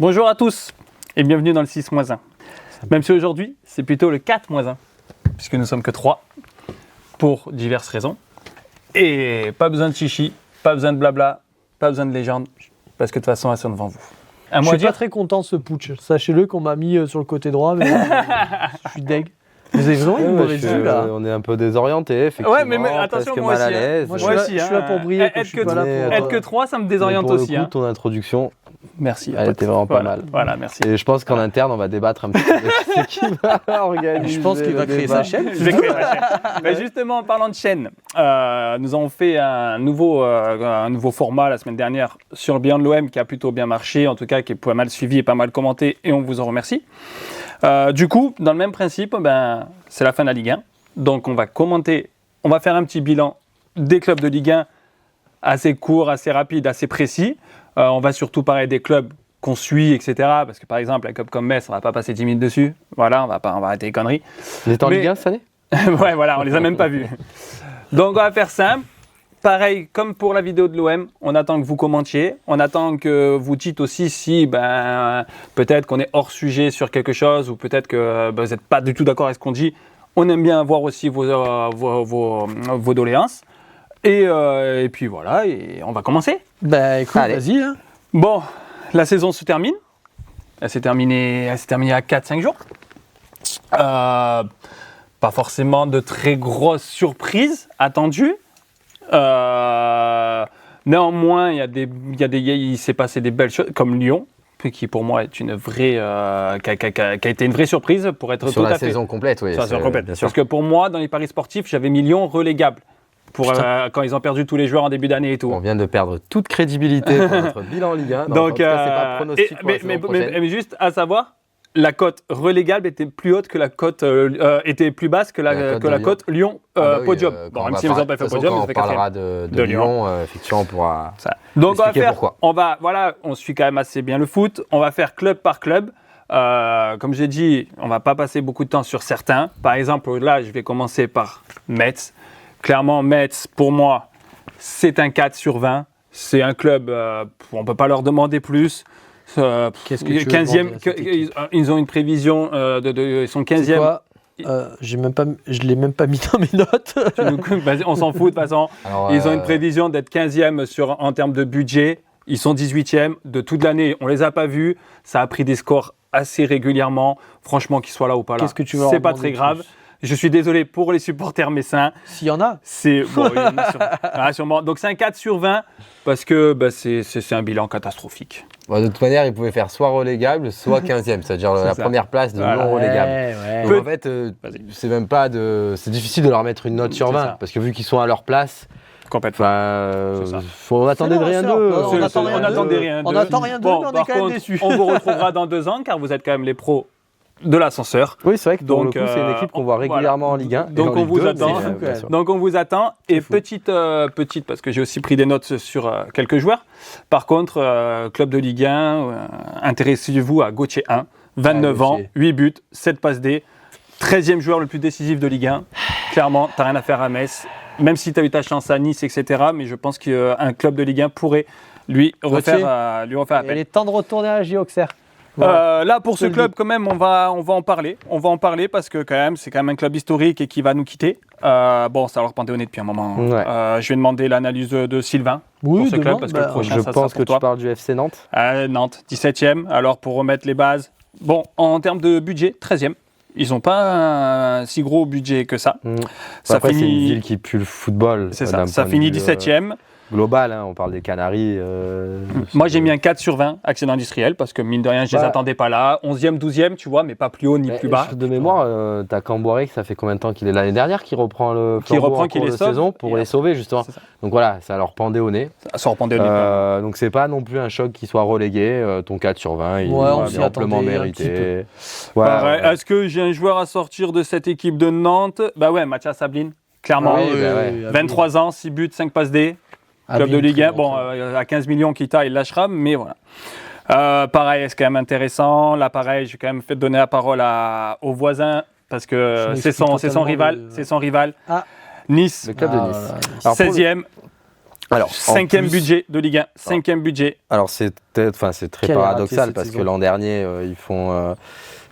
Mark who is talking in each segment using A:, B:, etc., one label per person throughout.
A: Bonjour à tous et bienvenue dans le 6-1. Même si aujourd'hui, c'est plutôt le 4-1, puisque nous sommes que 3 pour diverses raisons. Et pas besoin de chichi, pas besoin de blabla, pas besoin de légende, parce que de toute façon, elles sont devant vous.
B: Je suis pas très content de ce putsch. Sachez-le qu'on m'a mis sur le côté droit, mais je suis deg. Vous avez vraiment une mauvaise vue là.
C: On est un peu désorienté, effectivement.
A: Ouais, mais attention, moi aussi.
C: Mal à l'aise.
B: Moi, je suis là pour briller.
A: Être que 3, ça me désoriente
C: pour
A: aussi.
C: Le coup, ton introduction,
A: merci.
C: elle était vraiment pas mal.
A: Voilà, merci.
C: Et je pense qu'en interne, on va débattre un petit peu de qui va organiser.
B: Je pense qu'il va créer sa chaîne.
A: Je vais créer ma chaîne. Mais justement, en parlant de chaîne, nous avons fait un nouveau format la semaine dernière sur le bilan de l'OM qui a plutôt bien marché, en tout cas qui est pas mal suivi et pas mal commenté, et on vous en remercie. Du coup, dans le même principe, c'est la fin de la Ligue 1. Donc on va commenter, on va faire un petit bilan des clubs de Ligue 1 assez court, assez rapide, assez précis. On va surtout parler des clubs qu'on suit, etc. Parce que par exemple, un club comme Metz, on ne va pas passer 10 minutes dessus. Voilà, on va arrêter les conneries.
C: Vous êtes en Ligue 1 cette année?
A: Ouais, voilà, on les a même pas vus. Donc on va faire simple. Pareil, comme pour la vidéo de l'OM, on attend que vous commentiez, on attend que vous dites aussi si peut-être qu'on est hors sujet sur quelque chose ou peut-être que vous n'êtes pas du tout d'accord avec ce qu'on dit. On aime bien voir aussi vos doléances. Et puis voilà, et on va commencer.
B: Écoute, vas-y. Hein.
A: Bon, la saison se termine. Elle s'est terminée à 4-5 jours. Pas forcément de très grosses surprises attendues. Néanmoins, il s'est passé des belles choses, comme Lyon, qui pour moi est une vraie, qui a été une vraie surprise pour être
C: sur
A: tout à
C: la
A: fait.
C: saison complète, oui.
A: Sur la saison complète. Parce que pour moi, dans les paris sportifs, j'avais mis Lyon relégable. Quand ils ont perdu tous les joueurs en début d'année et tout.
C: On vient de perdre toute crédibilité pour notre bilan en Ligue 1.
A: Donc,
C: c'est pas pronostic
A: mais juste à savoir, la cote relégable était plus haute que la cote était plus basse que la cote Lyon podium.
C: Bon,
A: même si ils n'ont pas fait podium,
C: on parlera de Lyon. Effectivement, on pourra.
A: Donc
C: pourquoi.
A: On suit quand même assez bien le foot. On va faire club par club. Comme j'ai dit, on va pas passer beaucoup de temps sur certains. Par exemple, là, je vais commencer par Metz. Clairement, Metz, pour moi, c'est un 4 sur 20. C'est un club, on ne peut pas leur demander plus.
B: Qu'est-ce que tu
A: 15e, ils ont une prévision ils sont 15e.
B: Je ne l'ai même pas mis dans mes notes.
A: On s'en fout de toute façon. Alors, ils ont une prévision d'être 15e en termes de budget. Ils sont 18e de toute l'année. On ne les a pas vus. Ça a pris des scores assez régulièrement. Franchement, qu'ils soient là ou pas là, c'est pas très grave. Je suis désolé pour les supporters messins.
B: S'il y en a.
A: Il y en a sûrement. Donc c'est un 4 sur 20 parce que c'est un bilan catastrophique.
C: De toute manière, ils pouvaient faire soit relégable, soit 15e, c'est-à-dire la première place de non relégable. Donc en fait, c'est même pas c'est difficile de leur mettre une note sur 20 parce que vu qu'ils sont à leur place.
A: Complètement.
C: On attendait rien d'eux.
A: On attendait rien d'eux.
B: On attend rien d'eux, mais on est quand même déçus.
A: On vous retrouvera dans 2 ans car vous êtes quand même les pros de l'ascenseur.
C: Oui, c'est vrai que pour le coup, c'est une équipe qu'on voit régulièrement en Ligue 1.
A: Donc on vous attend. Donc on vous attend. Et petite, parce que j'ai aussi pris des notes sur quelques joueurs. Par contre, club de Ligue 1, intéressez-vous à Gauthier 1, 29 ans, 8 buts, 7 passes D, 13e joueur le plus décisif de Ligue 1. Clairement, t'as rien à faire à Metz. Même si tu as eu ta chance à Nice, etc. Mais je pense qu'un club de Ligue 1 pourrait lui refaire appel.
B: Il est temps de retourner à J. Auxerre.
A: Là pour ce club quand même on va en parler parce que c'est quand même un club historique et qui va nous quitter. C'est alors Panthéoné depuis un moment. Je vais demander l'analyse de Sylvain pour ce club parce que le prochain
C: je pense que tu parles du FC Nantes.
A: Nantes 17e. Alors pour remettre les bases, en termes de budget 13e. Ils n'ont pas un si gros budget que ça.
C: Après, c'est une ville qui pue le football.
A: C'est ça. Ça finit 17e.
C: Global, on parle des Canaries.
A: Moi, j'ai mis un 4 sur 20, accident industriel, parce que mine de rien, je ne les attendais pas là. 11e, 12e, tu vois, mais pas plus haut ni plus bas.
C: De mémoire, tu as Camboiré, ça fait combien de temps qu'il est l'année dernière qu'il reprend le flambeau de saison pour les sauver, justement. Donc voilà, ça leur pendait au nez.
A: Ça leur pendait au nez.
C: Donc c'est pas non plus un choc qui soit relégué. Ton 4 sur 20, il est amplement mérité.
A: Est-ce que j'ai un joueur à sortir de cette équipe de Nantes ? Mathias Sabline, clairement. 23 ans, 6 buts, 5 passes D. Club de Ligue 1, à 15 millions Kita, il lâchera, mais voilà. Pareil, c'est quand même intéressant. Là, pareil, je vais quand même fait donner la parole aux voisins parce que c'est son rival. Nice,
C: le club de Nice.
A: 16e. Alors, 5e budget de Ligue 1, 5e budget.
C: Alors, c'est c'est très paradoxal parce que l'an dernier, ils font.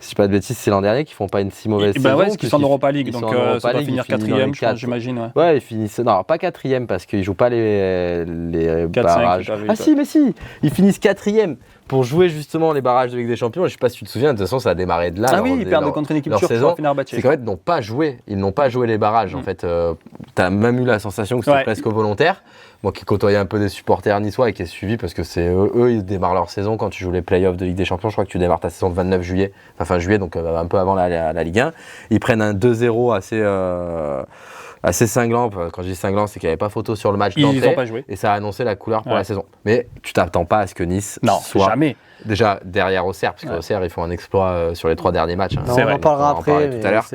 C: Si je dis pas de bêtises, c'est l'an dernier qu'ils font pas une si mauvaise saison.
A: Ouais, parce qu'ils sont en Europa League, donc ça va finir 4e, j'imagine.
C: Ouais, ils finissent. Non, pas 4e parce qu'ils jouent pas les barrages. Si, ils finissent 4e pour jouer justement les barrages de Ligue des Champions. Je sais pas si tu te souviens, de toute façon, ça a démarré de là.
A: Ah oui, ils perdent contre une équipe turque pour Fenerbahçe.
C: C'est qu'en fait, ils n'ont pas joué les barrages. En fait, tu as même eu la sensation que c'était presque volontaire. Moi qui côtoyais un peu des supporters niçois et qui ai suivi parce que c'est eux, ils démarrent leur saison quand tu joues les playoffs de Ligue des Champions. Je crois que tu démarres ta saison le 29 juillet, fin juillet, donc un peu avant la Ligue 1. Ils prennent un 2-0 assez cinglant. Quand je dis cinglant, c'est qu'il n'y avait pas photo sur le match d'entrée.
A: Ils n'ont pas joué.
C: Et ça a annoncé la couleur pour la saison. Mais tu t'attends pas à ce que Nice soit
A: jamais.
C: Déjà derrière Auxerre, parce qu'Auxerre, ils font un exploit sur les 3 derniers matchs.
B: Non, on en parlera après,
C: tout à l'heure.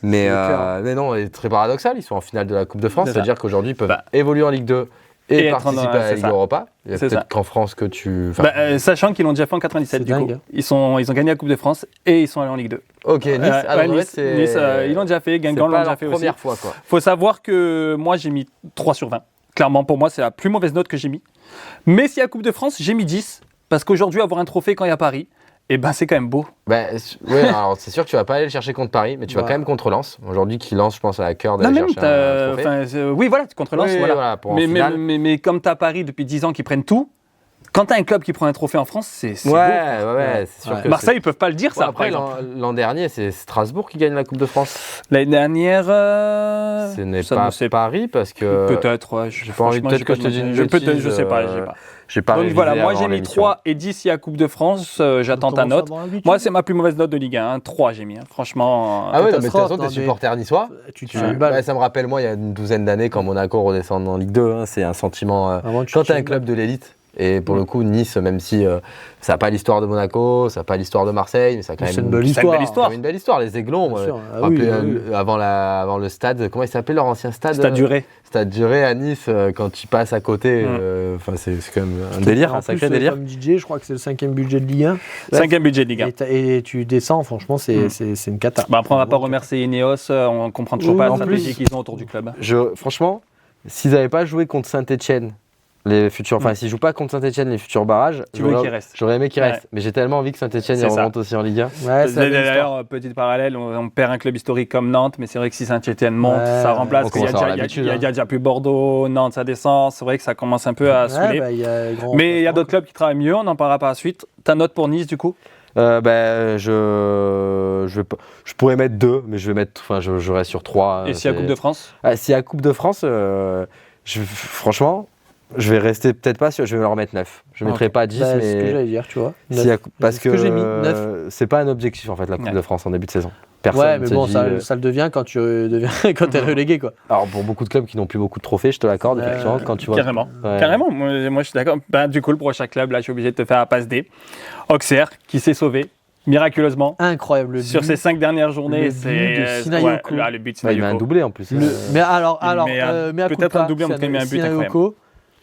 C: Mais non, c'est très paradoxal. Ils sont en finale de la Coupe de France. C'est-à-dire qu'aujourd'hui, ils peuvent évoluer en Ligue 2 et participer à la Ligue Europa. Il y a peut-être qu'en France que tu...
A: sachant qu'ils l'ont déjà fait en 97 du coup. Ils ont gagné la Coupe de France et ils sont allés en Ligue 2.
C: Ok, Nice,
A: Nice ils l'ont déjà fait, Guingamp l'ont déjà fait aussi.
C: Première fois, quoi.
A: Faut savoir que moi j'ai mis 3 sur 20. Clairement pour moi c'est la plus mauvaise note que j'ai mis. Mais si à la Coupe de France j'ai mis 10 parce qu'aujourd'hui avoir un trophée quand il y a Paris, c'est quand même beau.
C: Alors c'est sûr que tu vas pas aller le chercher contre Paris, mais tu vas quand même contre Lens. Aujourd'hui, qui Lens, je pense, à la cœur d'aller chercher un trophée.
A: Oui, voilà, contre Lens. Mais comme tu as Paris depuis 10 ans qui prennent tout, quand tu as un club qui prend un trophée en France, c'est beau.
C: C'est sûr que
A: Marseille, ils peuvent pas le dire, ça.
C: Après, l'an dernier, c'est Strasbourg qui gagne la Coupe de France.
A: L'année dernière,
C: ce n'est pas Paris parce que.
A: Peut-être,
C: j'ai pas envie peut-être que je te dise une bêtise.
A: Je sais pas.
C: Donc
A: voilà, moi j'ai mis 3 et 10 si à Coupe de France, j'attends ta note. Moi c'est ma plus mauvaise note de Ligue 1, 3 j'ai mis, franchement.
C: Ah ouais, mais de toute façon t'es supporter niçois. Ça me rappelle moi il y a une douzaine d'années quand Monaco redescend en Ligue 2, c'est un sentiment. Quand t'es un club de l'élite, et pour le coup Nice, même si ça n'a pas l'histoire de Monaco, ça n'a pas l'histoire de Marseille, mais ça a quand même
B: une belle histoire.
C: Une belle histoire, les Aiglons. Avant le stade, comment il s'appelait leur ancien stade Stade Duré à Nice, quand tu passes à côté, c'est quand même un délire, un sacré délire.
B: Comme DJ, je crois que c'est le 5e budget de Ligue 1.
A: 5e budget de Ligue 1.
B: Et tu descends, franchement, c'est une cata.
A: Après, on va pas remercier Ineos, on comprend toujours pas la stratégie qu'ils ont autour du club.
C: Franchement, s'ils n'avaient pas joué contre Saint-Etienne, s'ils jouent pas contre Saint-Etienne les futurs barrages, j'aurais aimé qu'ils restent. Mais j'ai tellement envie que Saint-Etienne remonte aussi en Ligue 1.
A: D'ailleurs, petit parallèle, on perd un club historique comme Nantes, mais c'est vrai que si Saint-Etienne monte, ça remplace. Il y a déjà plus Bordeaux, Nantes, ça descend. C'est vrai que ça commence un peu à saouler. Mais il y a d'autres clubs qui travaillent mieux, on en parlera par la suite. Ta note pour Nice du coup?
C: Je pourrais mettre 2, mais je reste sur 3.
A: Et si à Coupe de France?
C: Si à Coupe de France, franchement, je vais rester peut-être pas sûr, je vais leur mettre 9. Je ne mettrai pas 10, mais.
B: C'est ce que j'allais dire, tu vois.
C: Parce que
B: j'ai mis 9.
C: C'est pas un objectif en fait, la Coupe de France en début de saison.
B: Personne mais bon, ça le devient quand tu es relégué, quoi.
C: Alors, pour beaucoup de clubs qui n'ont plus beaucoup de trophées, je te l'accorde, effectivement, quand tu vois.
A: Carrément. Carrément. Moi, je suis d'accord. Du coup, le prochain club, là, je suis obligé de te faire la passe D. Auxerre, qui s'est sauvé. Miraculeusement.
B: Incroyable.
A: Sur ces 5 dernières journées, c'est.
B: Sinayoku.
A: Le but de Sinayoku.
C: Il met un doublé en plus.
B: Mais alors,
A: peut-être un doublé, mais un but incroyable.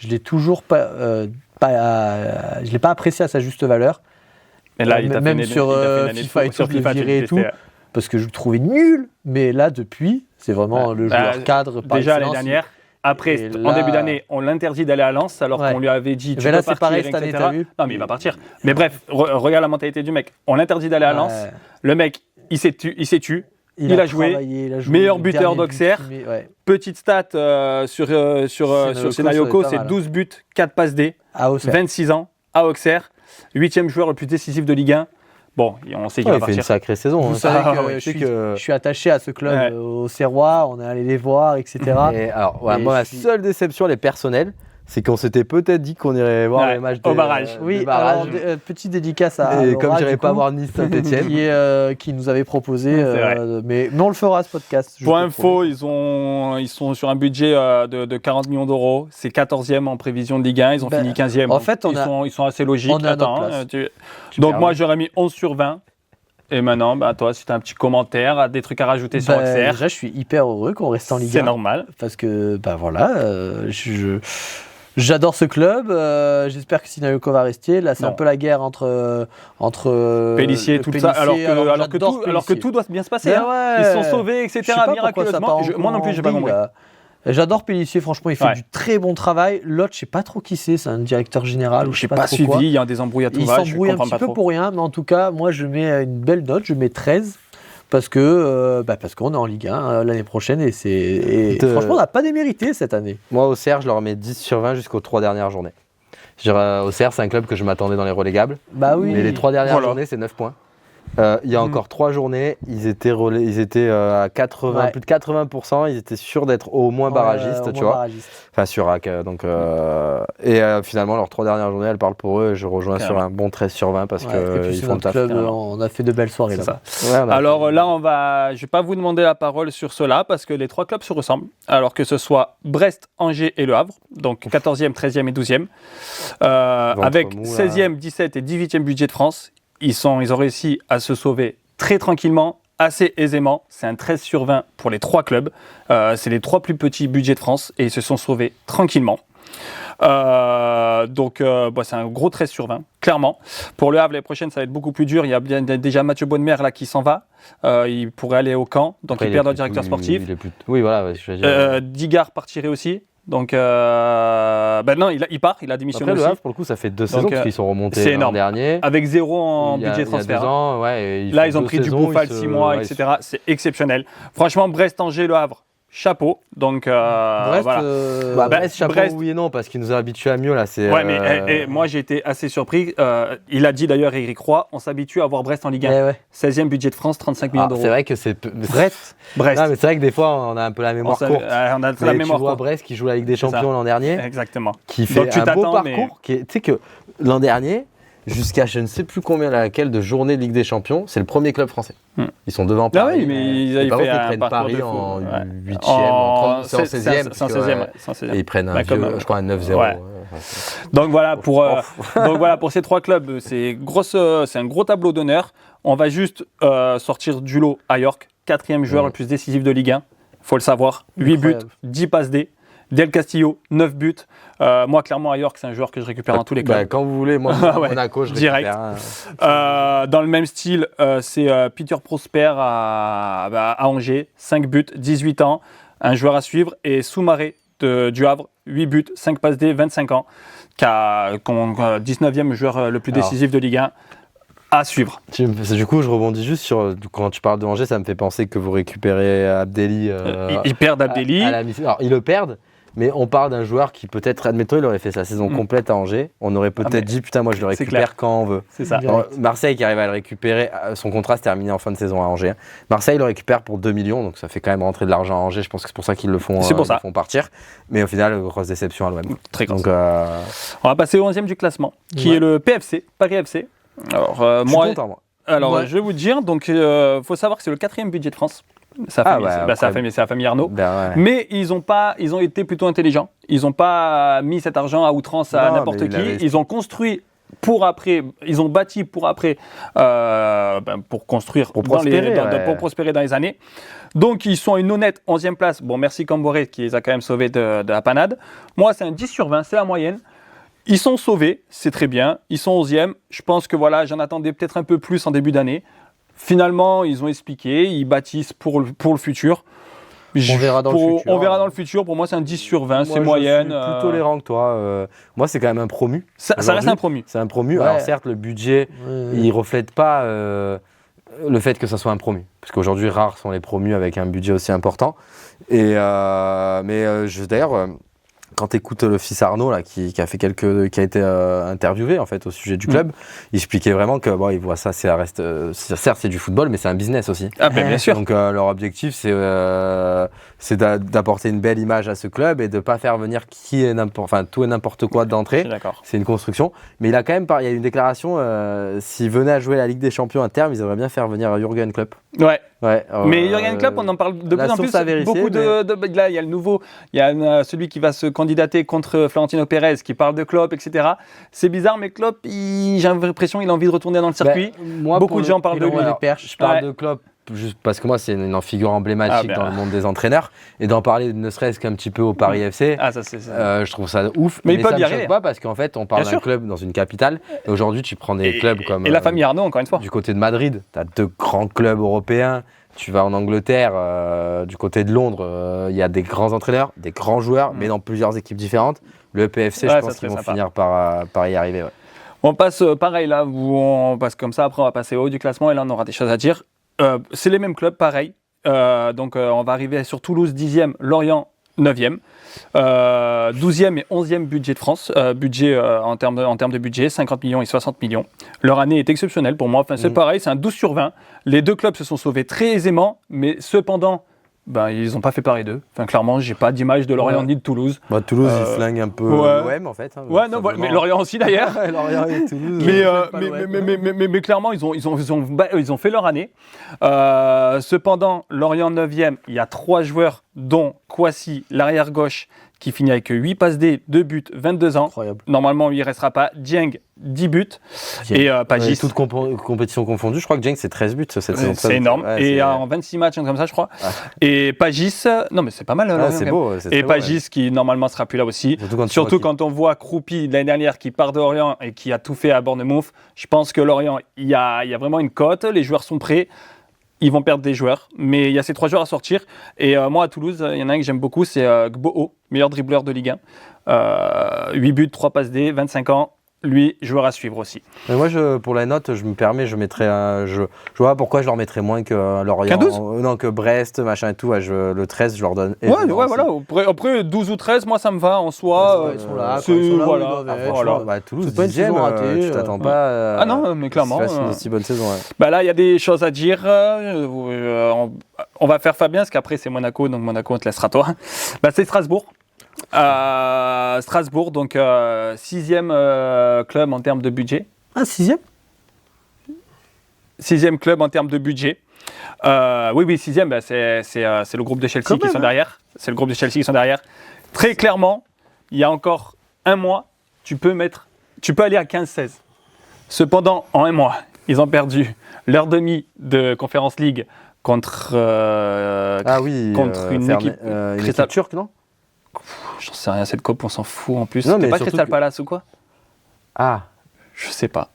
B: Je l'ai toujours je l'ai pas apprécié à sa juste valeur.
A: Mais là,
B: même sur FIFA et tout, je l'ai viré et tout, parce que je le trouvais nul. Mais là, depuis, c'est vraiment le joueur cadre.
A: Déjà l'année dernière. Après, en début d'année, on l'interdit d'aller à Lens, alors qu'on lui avait dit tu peux partir,
B: pareil, cette année, t'as vu ?
A: Non, mais il va partir. Mais bref, regarde la mentalité du mec. On l'interdit d'aller à Lens. Le mec, il s'est tu. Il a joué, meilleur buteur d'Auxerre. Petite stat sur Sinayoku, c'est 12 buts, 4 passes D, 26 ans, à Auxerre, 8e joueur le plus décisif de Ligue 1. Bon, on sait qu'il va partir.
C: Il fait une sacrée saison.
B: Vous savez que je suis attaché à ce club auxerrois, on est allé les voir, etc.
C: Moi, ma seule déception, elle est personnelle. C'est qu'on s'était peut-être dit qu'on irait voir les matchs
A: au barrage.
B: Oui, alors, petite dédicace à
C: Laura, comme j'irais pas voir Nice
B: Saint-Etienne qui nous avait proposé, mais on le fera ce podcast.
A: Pour info, ils sont sur un budget de 40 millions d'euros. C'est 14e en prévision de Ligue 1. Ils ont fini 15e.
B: En fait,
A: ils sont assez logiques. Donc moi, j'aurais mis 11 sur 20. Et maintenant, toi, si tu as un petit commentaire, des trucs à rajouter sur Auxerre.
B: Déjà, je suis hyper heureux qu'on reste en Ligue 1.
A: C'est normal.
B: Parce que, j'adore ce club, j'espère que Sinayoku va rester. Là, c'est un peu la guerre entre
A: Pélissier, tout ça, alors que tout doit bien se passer. Ils sont sauvés, etc. Miraculeusement. Moi non plus, j'ai pas compris.
B: J'adore Pélissier, franchement, il fait
A: Ouais.
B: du très bon travail. L'autre, je sais pas trop qui c'est un directeur général ou je sais pas trop
A: suivi,
B: quoi.
A: il y a des embrouilles à tout
B: Il
A: va, je
B: s'embrouille un
A: comprends
B: petit
A: pas
B: peu
A: trop.
B: pour rien, mais en tout cas, moi, je mets une belle note, je mets 13. Parce qu'on est en Ligue 1 l'année prochaine et franchement, on n'a pas démérité cette année.
C: Moi, Auxerre, je leur mets 10 sur 20 jusqu'aux 3 dernières journées. Je dirais, Auxerre, c'est un club que je m'attendais dans les relégables.
B: Bah oui.
C: Mais les 3 dernières
A: Voilà.
C: journées, c'est 9 points. Il y a encore 3 journées, ils étaient à 80,
B: Ouais.
C: plus de 80%, ils étaient sûrs d'être au moins barragistes,
B: au
C: tu
B: moins
C: vois.
B: barragiste.
C: Enfin, sur AC. Donc, finalement, leurs 3 dernières journées, elles parlent pour eux. Je rejoins sur un bon 13 sur 20 parce
B: Ouais, et puis
C: qu'ils
B: c'est
C: font le
B: notre
C: taf.
B: club,
A: carrément.
B: on a fait de belles soirées
A: C'est
B: là.
A: ça.
C: Ouais, on a
A: Alors
C: fait-
A: là, je vais pas vous demander la parole sur cela parce que les 3 clubs se ressemblent. Alors que ce soit Brest, Angers et Le Havre, donc 14e, 13e et 12e. Avec
C: mou, là.
A: 16e, 17 et 18e budget de France, ils ont réussi à se sauver très tranquillement, assez aisément. C'est un 13 sur 20 pour les 3 clubs. C'est les 3 plus petits budgets de France et ils se sont sauvés tranquillement. C'est un gros 13 sur 20, clairement. Pour Le Havre, l'année prochaine, ça va être beaucoup plus dur. Il y a déjà Mathieu Bonnemer là qui s'en va. Il pourrait aller au camp, donc
C: Après,
A: il perd
C: est
A: le directeur
C: plus-
A: sportif.
C: il est plus- Oui, voilà, ouais, je veux dire.
A: Digard partirait aussi. Donc, non, il part, il a démissionné
C: Après, le
A: aussi.
C: Havre, pour le coup, ça fait 2
A: Donc,
C: saisons parce qu'ils sont remontés
A: c'est
C: l'an
A: énorme.
C: dernier.
A: Avec 0 en
C: Il y a-
A: budget
C: il y a
A: transfert.
C: 2 ans, ouais, et
A: Là,
C: font
A: ils ont
C: 2
A: pris du
C: saisons,
A: Bouffal
C: ils se-
A: 6 mois,
C: ouais,
A: etc. C'est exceptionnel. Franchement, Brest, Angers, Le Havre, chapeau. Donc,
B: Brest,
A: voilà.
C: Brest, chapeau,
A: Brest-
C: oui et non, parce qu'il nous a habitués à mieux là. C'est,
A: Ouais, mais moi, j'ai été assez surpris. Il a dit d'ailleurs, Eric Roy, on s'habitue à voir Brest en Ligue 1.
B: ouais.
A: 16e budget de France, 35 millions d'euros.
C: c'est vrai que c'est Brest.
A: Brest.
C: Non, mais c'est vrai que des fois, on a un peu la mémoire
A: on
C: courte.
A: a
C: Mais
A: la mémoire
C: tu vois
A: courte.
C: Brest qui joue la Ligue des
A: C'est ça.
C: Champions l'an dernier,
A: Exactement.
C: qui fait
A: Donc, tu
C: un beau
A: t'attends, mais-
C: parcours. Tu sais que l'an dernier, jusqu'à je ne sais plus combien laquelle de journée de Ligue des Champions, c'est le premier club français. Ils sont devant
A: Ah
C: Paris.
A: oui, mais ils
C: Et
A: avaient
C: par
A: fait
C: contre, ils
A: un
C: prennent
A: parcours
C: Paris
A: de fou.
C: en
A: Ouais.
C: 8e, en 16e.
A: C'est en 16e, ouais, c'est en 16e.
C: Et ils prennent un
A: Ouais, comme,
C: vieux, je crois un 9-0.
A: ouais. Donc voilà, pour ces 3 clubs, c'est un gros tableau d'honneur. On va juste sortir du lot à York, 4e joueur le plus décisif de Ligue 1. Il faut le savoir. 8 buts,
B: Incroyable.
A: 10 passes D. Del Castillo, 9 buts. Moi, clairement, à York, c'est un joueur que je récupère dans tous les clubs.
C: Bah, quand vous voulez, moi,
A: Ouais,
C: Monaco, je
A: direct.
C: récupère.
A: Dans le même style, c'est Peter Prosper à Angers, 5 buts, 18 ans, un joueur à suivre. Et Soumaré du Havre, 8 buts, 5 passes D, 25 ans, 19e joueur le plus décisif de Ligue 1. À suivre.
C: Du coup, je rebondis juste sur quand tu parles de Angers, ça me fait penser que vous récupérez Abdelli.
A: Ils perdent Abdelli.
C: à la mi-saison. Alors, ils le perdent, mais on parle d'un joueur qui peut-être, admettons, il aurait fait sa saison complète à Angers. On aurait peut-être
A: mais
C: dit, putain, moi je le
A: c'est
C: récupère
A: clair.
C: quand on veut.
A: C'est ça.
B: Direct.
C: Alors, Marseille qui arrive à le récupérer, son contrat se terminait en fin de saison à Angers. Marseille le récupère pour 2 millions, donc ça fait quand même rentrer de l'argent à Angers. Je pense que c'est pour ça qu'ils le font,
A: C'est pour
C: ils
A: ça.
C: le font partir. Mais au final, grosse déception à l'OM.
A: Très grosse.
C: Donc,
A: On va passer au 11e du classement, qui
B: Ouais.
A: est le PFC, Paris FC. Alors,
C: je suis
A: moi,
C: content, moi.
A: je vais vous dire, donc, faut savoir que c'est le 4e budget de France. Sa
C: Ah,
A: famille,
C: ouais,
A: c'est la famille Arnaud.
C: Ben ouais.
A: Mais ils ont été plutôt intelligents. Ils n'ont pas mis cet argent à outrance à
C: Non,
A: n'importe
C: mais
A: qui.
C: il avait-
A: Ils ont construit pour après. Ils ont bâti pour après, pour construire,
C: Pour prospérer, ouais.
A: pour prospérer dans les années. Donc ils sont à une honnête 11e place. Bon, merci Camboré qui les a quand même sauvés de la panade. Moi, c'est un 10 sur 20, c'est la moyenne. Ils sont sauvés, c'est très bien. Ils sont 11e. Je pense que voilà, j'en attendais peut-être un peu plus en début d'année. Finalement, ils ont expliqué, ils bâtissent pour le futur.
B: On verra dans le futur.
A: On verra dans le futur. Pour moi, c'est un 10 sur 20, c'est
C: Moi,
A: moyenne.
C: Je suis plus tolérant que toi. Moi, c'est quand même un promu.
A: Ça reste
C: Aujourd'hui,
A: un promu.
C: C'est un promu.
B: Ouais.
C: Alors certes, le budget, il reflète pas le fait que ça soit un promu. Parce qu'aujourd'hui, rares sont les promus avec un budget aussi important. D'ailleurs, quand tu écoutes le fils Arnaud, là, qui a été interviewé en fait, au sujet du club, il expliquait vraiment que il voit ça, certes c'est du football, mais c'est un business aussi.
A: Ah ben bien sûr.
C: Donc leur objectif, c'est d'apporter une belle image à ce club et de ne pas faire venir tout et n'importe quoi
A: Je
C: d'entrée.
A: suis d'accord.
C: C'est une construction. Mais il y a une déclaration, s'ils venaient à jouer la Ligue des Champions à terme, ils aimeraient bien faire venir Jürgen Klopp.
A: Ouais.
C: Ouais,
A: Mais Jürgen Klopp, on en parle de
C: la
A: plus en
C: source
A: plus.
C: à vérifier,
A: Beaucoup là, il y a le nouveau, il y a celui qui va se candidater contre Florentino Pérez, qui parle de Klopp, etc. C'est bizarre, mais Klopp, j'ai l'impression qu'il a envie de retourner dans le circuit.
C: Ben, moi,
A: Beaucoup
C: pour
A: de gens parlent de lui.
B: les perches.
C: Je parle
A: Ouais.
C: de Klopp juste parce que moi, c'est une figure emblématique dans le monde des entraîneurs. Et d'en parler ne serait-ce qu'un petit peu au Paris FC, je trouve ça ouf.
A: Mais
C: ça ne choque pas parce qu'en fait, on parle d'un club dans une capitale. Et aujourd'hui, tu prends des clubs comme.
A: Et la famille Arnaud, encore une fois.
C: Du côté de Madrid, tu as 2 grands clubs européens. Tu vas en Angleterre, du côté de Londres, il y a des grands entraîneurs, des grands joueurs, mais dans plusieurs équipes différentes. Le PFC, je pense qu'ils vont finir par y arriver. Ouais.
A: On passe pareil là, on passe comme ça, après on va passer au haut du classement et là on aura des choses à dire. C'est les mêmes clubs, pareil. Donc on va arriver sur Toulouse 10e, Lorient 9e. 12e et 11e budget de France, en termes de budget, 50 millions et 60 millions. Leur année est exceptionnelle pour moi, c'est pareil, c'est un 12 sur 20. Les 2 clubs se sont sauvés très aisément, mais cependant, ils n'ont pas fait pareil d'eux. Clairement, j'ai pas d'image de Lorient ni de Toulouse.
C: Toulouse, ils flinguent un peu l'OM en fait.
A: Mais Lorient aussi d'ailleurs.
C: Lorient et Toulouse.
A: Mais clairement, ils ont fait leur année. Cependant, Lorient 9e, il y a 3 joueurs, dont Kouassi, l'arrière gauche, qui finit avec 8 passes D, 2 buts, 22 ans.
B: Incroyable.
A: Normalement, il ne restera pas. Dieng, 10 buts. Et Pagis.
C: Toutes compétitions confondues, je crois que Dieng, c'est 13 buts cette saison.
A: C'est énorme. Et en 26 matchs, comme ça, je crois. Et Pagis, non, mais c'est pas mal.
C: C'est beau.
A: Et Pagis, qui normalement sera plus là aussi. Surtout quand on voit Croupi l'année dernière qui part de Lorient et qui a tout fait à Bournemouth. Je pense que Lorient, il y a vraiment une cote. Les joueurs sont prêts. Ils vont perdre des joueurs, mais il y a ces 3 joueurs à sortir. Et moi, à Toulouse, il y en a un que j'aime beaucoup, c'est Gboho, meilleur dribbleur de Ligue 1. 8 buts, 3 passes D, 25 ans. Lui, joueur à suivre aussi.
C: Mais moi, pour la note, je me permets, je mettrais je vois pourquoi je leur mettrais moins que Lorient.
A: Qu'un 12
C: que Brest, machin et tout. Le 13, je leur donne.
A: Voilà. Après, 12 ou 13, moi, ça me va en soi.
B: Ils sont là.
C: Toulouse, 10e, tu t'attends pas.
A: Ah non, mais clairement.
C: C'est une aussi bonne saison.
A: Là, il y a des choses à dire. On va faire Fabien, parce qu'après, c'est Monaco. Donc, Monaco, on te laissera toi. C'est Strasbourg. Strasbourg, donc 6e club en termes de budget.
B: Ah, 6e
A: 6e club en termes de budget. Oui, 6e, c'est le groupe de Chelsea qui sont derrière. C'est le groupe de Chelsea qui sont derrière. Très clairement, il y a encore un mois, tu peux aller à 15-16. Cependant, en un mois, ils ont perdu leur demi de Conference League contre une équipe
C: turque, non?
A: J'en sais rien, cette coupe, on s'en fout en plus. C'était pas Crystal Palace ou quoi?
C: Ah,
A: je sais pas.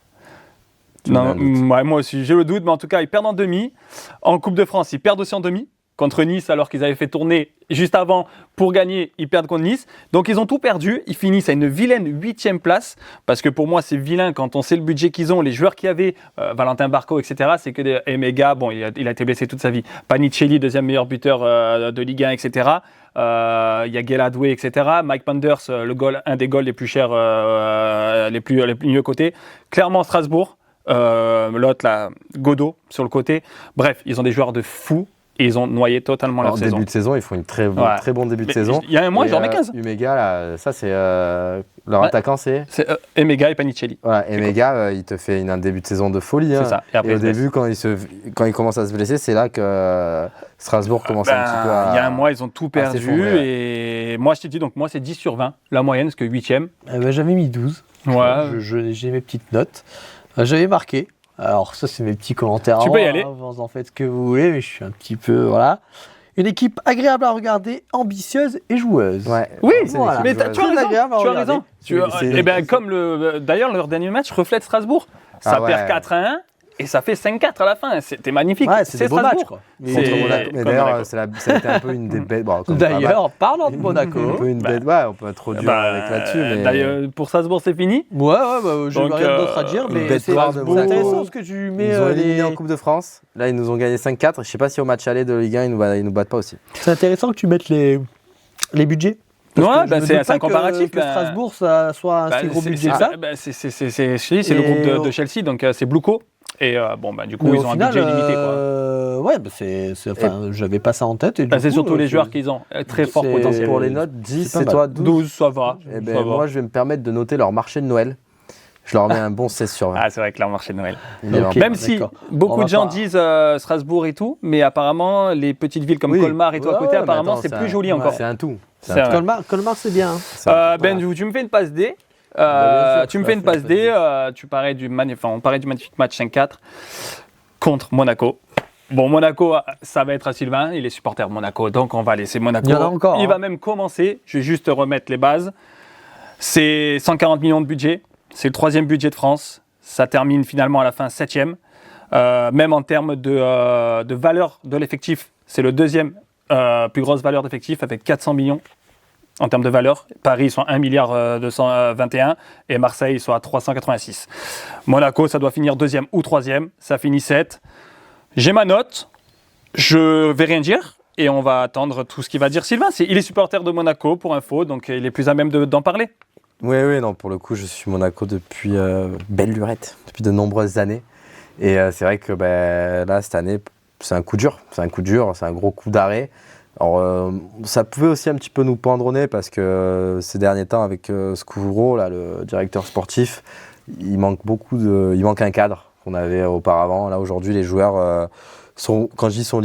A: Non, moi aussi, j'ai le doute, mais en tout cas, ils perdent en demi. En Coupe de France, ils perdent aussi en demi contre Nice, alors qu'ils avaient fait tourner juste avant pour gagner. Ils perdent contre Nice. Donc, ils ont tout perdu. Ils finissent à une vilaine 8e place. Parce que pour moi, c'est vilain quand on sait le budget qu'ils ont, les joueurs qu'il y avait, Valentin Barco, etc. C'est que des Emega, il a été blessé toute sa vie. Panicelli, 2e meilleur buteur de Ligue 1, etc. Il y a Gueladoué, etc. Mike Panders, un des goals les plus chers, les plus mieux cotés. Clairement, Strasbourg. L'autre, là, Godot, sur le côté. Bref, ils ont des joueurs de fous. Et ils ont noyé totalement leur saison.
C: En début de saison, ils font une très bon début de saison.
A: Il y a un mois, j'en mets 15.
C: Umega, là, ça, c'est leur attaquant, c'est
A: Emega et Panicelli.
C: Emega, il te fait un début de saison de folie.
A: C'est ça.
C: Et au début, quand il commence à se blesser, c'est là que Strasbourg commence un petit peu à.
A: Il y a un mois, ils ont tout perdu. Et moi, je t'ai dit, donc moi, c'est 10 sur 20, la moyenne, parce que 8e.
B: J'avais mis 12. J'ai mes petites notes. J'avais marqué. Alors ça, c'est mes petits commentaires.
A: Tu peux y aller.
B: Vous en faites ce que vous voulez, mais je suis un petit peu... Voilà. Une équipe agréable à regarder, ambitieuse et joueuse.
A: Oui, voilà. Mais tu as raison. D'ailleurs, leur dernier match reflète Strasbourg. Ça perd 4-1. Et ça fait 5-4 à la fin. C'était magnifique.
B: C'est des beaux matchs, quoi.
C: D'ailleurs, ça a été un peu une des bêtes.
B: D'ailleurs, parlant de Monaco.
C: Un peu une bête. On peut être trop dur avec là-dessus. Mais...
A: D'ailleurs, pour Strasbourg, c'est fini.
B: Je n'ai rien d'autre à dire. Mais c'est intéressant ce que tu mets.
C: Ils ont éliminé en Coupe de France. Là, ils nous ont gagné 5-4. Je ne sais pas si au match aller de Ligue 1, ils nous battent pas aussi.
B: C'est intéressant que tu mettes les budgets.
A: C'est un comparatif.
B: Que Strasbourg, ça soit un si gros budget que ça.
A: C'est le groupe de Chelsea, donc c'est Bluco. Et du coup, ils ont un budget limité.
B: J'avais pas ça en tête.
A: C'est surtout les joueurs qu'ils ont. Très fort potentiel.
C: Pour les notes, 10, c'est toi
A: 12, ça va.
C: Moi, je vais me permettre de noter leur marché de Noël. Je leur mets un bon 16 sur 20.
A: Ah, c'est vrai que leur marché de Noël. Même si beaucoup de gens disent Strasbourg et tout, mais apparemment, les petites villes comme Colmar et tout à côté, apparemment, c'est plus joli encore.
C: C'est un tout.
B: Colmar, c'est bien.
A: Tu me fais une passe D. On parlait du magnifique match 5-4 contre Monaco. Bon, Monaco, ça va être à Sylvain. Il est supporter de Monaco, donc on va laisser Monaco.
B: Il y en a encore.
A: Il va même commencer. Je vais juste remettre les bases. C'est 140 millions de budget. C'est le 3e budget de France. Ça termine finalement à la fin 7e. Même en termes de valeur de l'effectif, c'est le 2e plus grosse valeur d'effectif avec 400 millions en termes de valeur. Paris, ils sont à 1 milliard 221 et Marseille, ils sont à 386. Monaco, ça doit finir 2e ou 3e. Ça finit 7. J'ai ma note. Je vais rien dire et on va attendre tout ce qu'il va dire Sylvain. Il est supporter de Monaco pour info, donc il est plus à même d'en parler.
C: Oui, non, pour le coup, je suis Monaco depuis belle lurette, depuis de nombreuses années. Et c'est vrai que là, cette année, c'est un coup dur. C'est un gros coup d'arrêt. Alors, ça pouvait aussi un petit peu nous pendre au nez parce que ces derniers temps, avec Scuro, là, le directeur sportif, il manque un cadre qu'on avait auparavant. Là, aujourd'hui, les joueurs quand je dis sont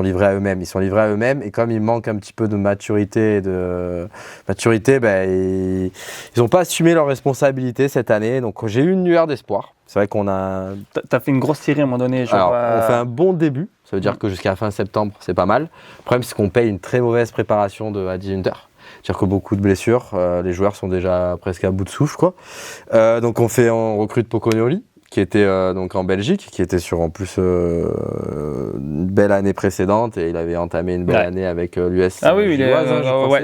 C: livrés à eux-mêmes. Ils sont livrés à eux-mêmes et comme il manque un petit peu de maturité, ils n'ont pas assumé leurs responsabilités cette année. Donc j'ai eu une lueur d'espoir. C'est vrai qu'on a...
A: T'as fait une grosse série à un moment donné.
C: On fait un bon début. Ça veut dire que jusqu'à fin septembre, c'est pas mal. Le problème, c'est qu'on paye une très mauvaise préparation de Adi Hütter. C'est-à-dire que beaucoup de blessures. Les joueurs sont déjà presque à bout de souffle, quoi. Donc on recrute Pocognoli, qui était donc en Belgique, qui était sur en plus une belle année précédente et il avait entamé une belle année avec l'US.
A: Ah oui,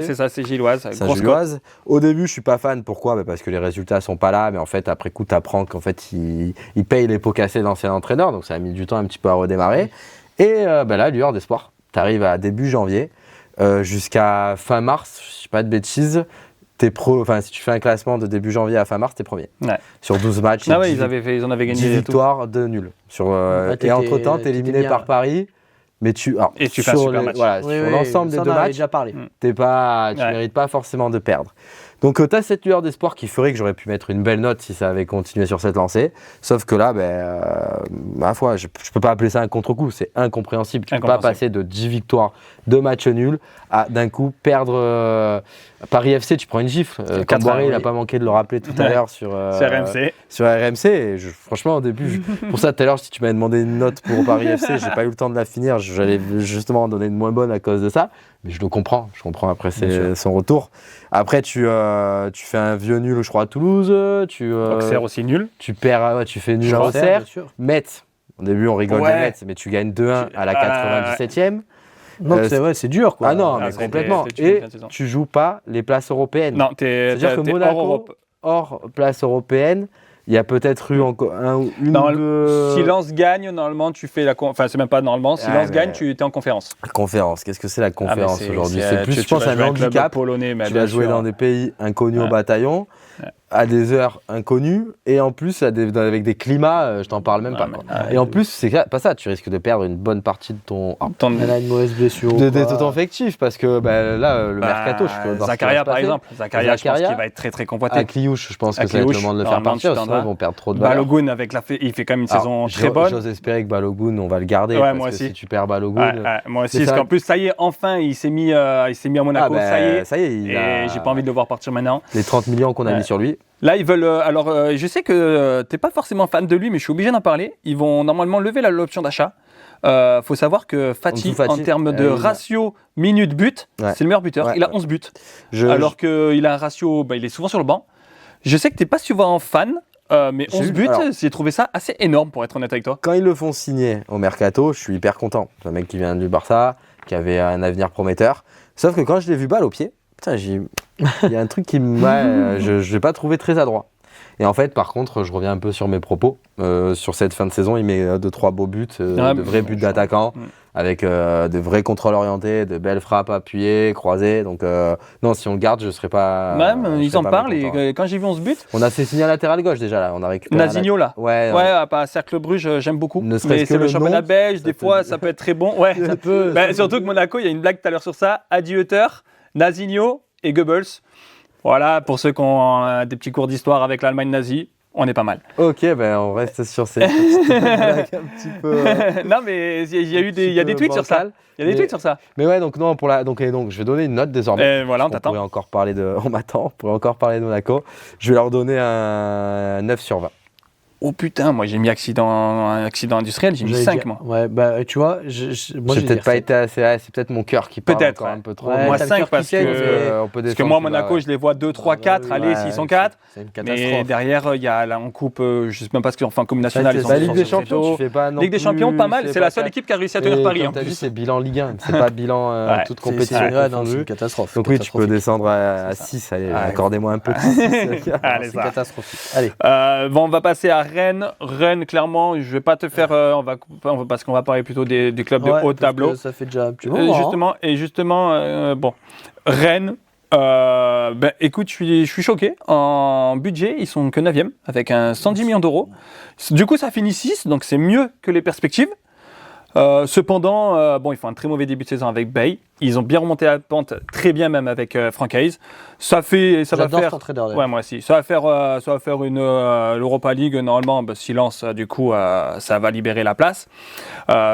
A: c'est ça, c'est Gilloise.
C: Gilloise. Au début, je suis pas fan. Pourquoi ? Parce que les résultats sont pas là, mais en fait, après coup, tu apprends qu'en fait, il paye les pots cassés d'anciens entraîneurs, donc ça a mis du temps un petit peu à redémarrer. Et là, lueur d'espoir. Tu arrives à début janvier jusqu'à fin mars, je dis pas de bêtises. Si tu fais un classement de début janvier à fin mars, t'es premier. Ouais. Sur 12 matchs,
A: ils en avaient gagné
C: 10 victoires, 2 nuls. Et entre-temps, t'es éliminé par Paris. Mais tu
A: fais un super match.
C: Sur l'ensemble des 2 matchs, tu mérites pas forcément de perdre. Donc tu as cette lueur d'espoir qui ferait que j'aurais pu mettre une belle note si ça avait continué sur cette lancée. Sauf que là, ma foi, je peux pas appeler ça un contre-coup, c'est incompréhensible. Tu peux pas passer de 10 victoires, 2 matchs nuls, à d'un coup perdre Paris FC, tu prends une gifle. Camboiré, il a pas manqué de le rappeler tout à l'heure sur RMC. Sur RMC, et franchement au début, pour ça tout à l'heure, si tu m'avais demandé une note pour Paris FC, j'ai pas eu le temps de la finir, j'allais justement en donner une moins bonne à cause de ça. Mais je comprends après son retour. Après, tu fais un vieux nul, je crois, à Toulouse.
A: Auxerre aussi nul.
C: Tu perds, tu fais nul à Auxerre. Metz, au début, on rigole de Metz, mais tu gagnes 2-1 à la 97e.
B: Donc c'est dur, quoi.
C: Ah non, mais complètement. Et tu joues pas les places européennes.
A: Non,
C: c'est-à-dire que Monaco, hors place européenne, il y a peut-être eu encore une ou deux...
A: Si Lens gagne, normalement, tu fais Enfin, c'est même pas normalement. Si Lens gagne, tu es en conférence.
C: Conférence. Qu'est-ce que c'est la conférence aujourd'hui ? C'est plus, je pense, un handicap.
A: Polonais,
C: tu vas jouer dans des pays inconnus au bataillon, à des heures inconnues, et en plus avec des climats, je t'en parle même pas. Et en plus, c'est pas ça. Tu risques de perdre une bonne partie de ton...
B: Elle a une mauvaise blessure.
C: De ton effectif, parce que là, le mercato...
A: Zakaria, par exemple. Zakaria, je pense qu'il va être très, très convoité.
C: Akliouche, je pense que ça va être le moment de le faire partir, sinon ils vont perdre trop de valeur.
A: Balogun, il fait quand même une saison très bonne.
C: J'ose espérer que Balogun, on va le garder, parce que si tu perds Balogun...
A: Moi aussi, parce qu'en plus, ça y est, enfin, il s'est mis à Monaco, ça y est. Et j'ai pas envie de le voir partir maintenant.
C: Les 30 millions qu'on a mis sur lui.
A: Là, ils veulent. Je sais que t'es pas forcément fan de lui, mais je suis obligé d'en parler. Ils vont normalement lever l'option d'achat. Faut savoir que Fati, en termes de ratio minute-but, c'est le meilleur buteur. Il a 11 buts. Alors qu'il a un ratio. Il est souvent sur le banc. Je sais que t'es pas souvent fan. Mais 11 buts, j'ai trouvé ça assez énorme pour être honnête avec toi.
C: Quand ils le font signer au Mercato, je suis hyper content. C'est un mec qui vient du Barça, qui avait un avenir prometteur. Sauf que quand je l'ai vu balle au pied, il y a un truc qui je l'ai pas trouvé très adroit. Et en fait, par contre, je reviens un peu sur mes propos. Sur cette fin de saison, il met 2-3 beaux buts, de vrais buts d'attaquants, avec de vrais contrôles orientés, de belles frappes appuyées, croisées. Donc, non, si on le garde, je ne serais pas.
A: Même, ils en parlent. Et quand j'ai vu 11 buts.
C: On a fait signer à latéral gauche déjà, là. On a récupéré.
A: Nazinho, là.
C: Ouais,
A: à Cercle Bruges, j'aime beaucoup. Mais c'est le championnat belge, des fois, ça peut être très bon. Ouais, ça peut. Surtout que Monaco, il y a une blague tout à l'heure sur ça. Adi Hütter, Nazinho et Goebbels. Voilà, pour ceux qui ont des petits cours d'histoire avec l'Allemagne nazie, on est pas mal.
C: Ok, on reste sur ces petites blagues un petit peu.
A: Non, mais il y a des tweets sur ça. Il y a des tweets sur ça.
C: Mais ouais, donc non, donc je vais donner une note désormais.
A: Voilà, on t'attend.
C: On pourrait encore parler de Monaco. Je vais leur donner un 9 sur 20.
A: Oh putain, moi j'ai mis accident industriel, j'ai mis 5 moi.
B: Ouais, bah tu vois, moi
C: j'ai peut-être pas été assez. C'est peut-être mon cœur qui parle encore un peu trop.
B: Ouais,
A: moi 5 parce que moi Monaco, je les vois 2, 3, 4. Allez, s'ils sont 4.
B: C'est une catastrophe.
A: Mais derrière, il y a là, on coupe, je sais même pas ce qu'ils ont fait en Coupe nationale.
C: Ils ont Ligue des Champions, tu fais pas non
A: Ligue des Champions, pas mal. C'est la seule équipe qui a réussi à tenir Paris.
C: T'as vu, c'est bilan Ligue 1, c'est pas bilan toute compétition.
B: C'est une catastrophe.
C: Donc oui, tu peux descendre à 6. Allez, accordez-moi un peu de 6.
B: C'est catastrophique. Allez.
A: Bon, on va passer à Rennes. Rennes, clairement, je vais pas te faire. Parce qu'on va parler plutôt des clubs de haut tableau.
B: Ça fait déjà un petit moment.
A: Justement, bon, Rennes. Écoute, je suis choqué. En budget, ils sont que 9e avec un 110 millions d'euros. Du coup, ça finit 6, donc c'est mieux que les perspectives. Cependant, ils font un très mauvais début de saison avec Bay. Ils ont bien remonté la pente, très bien même avec Franck Hayes. Ça va faire. Ouais, moi aussi. Ça va faire une l'Europa League normalement. Silence, du coup, ça va libérer la place.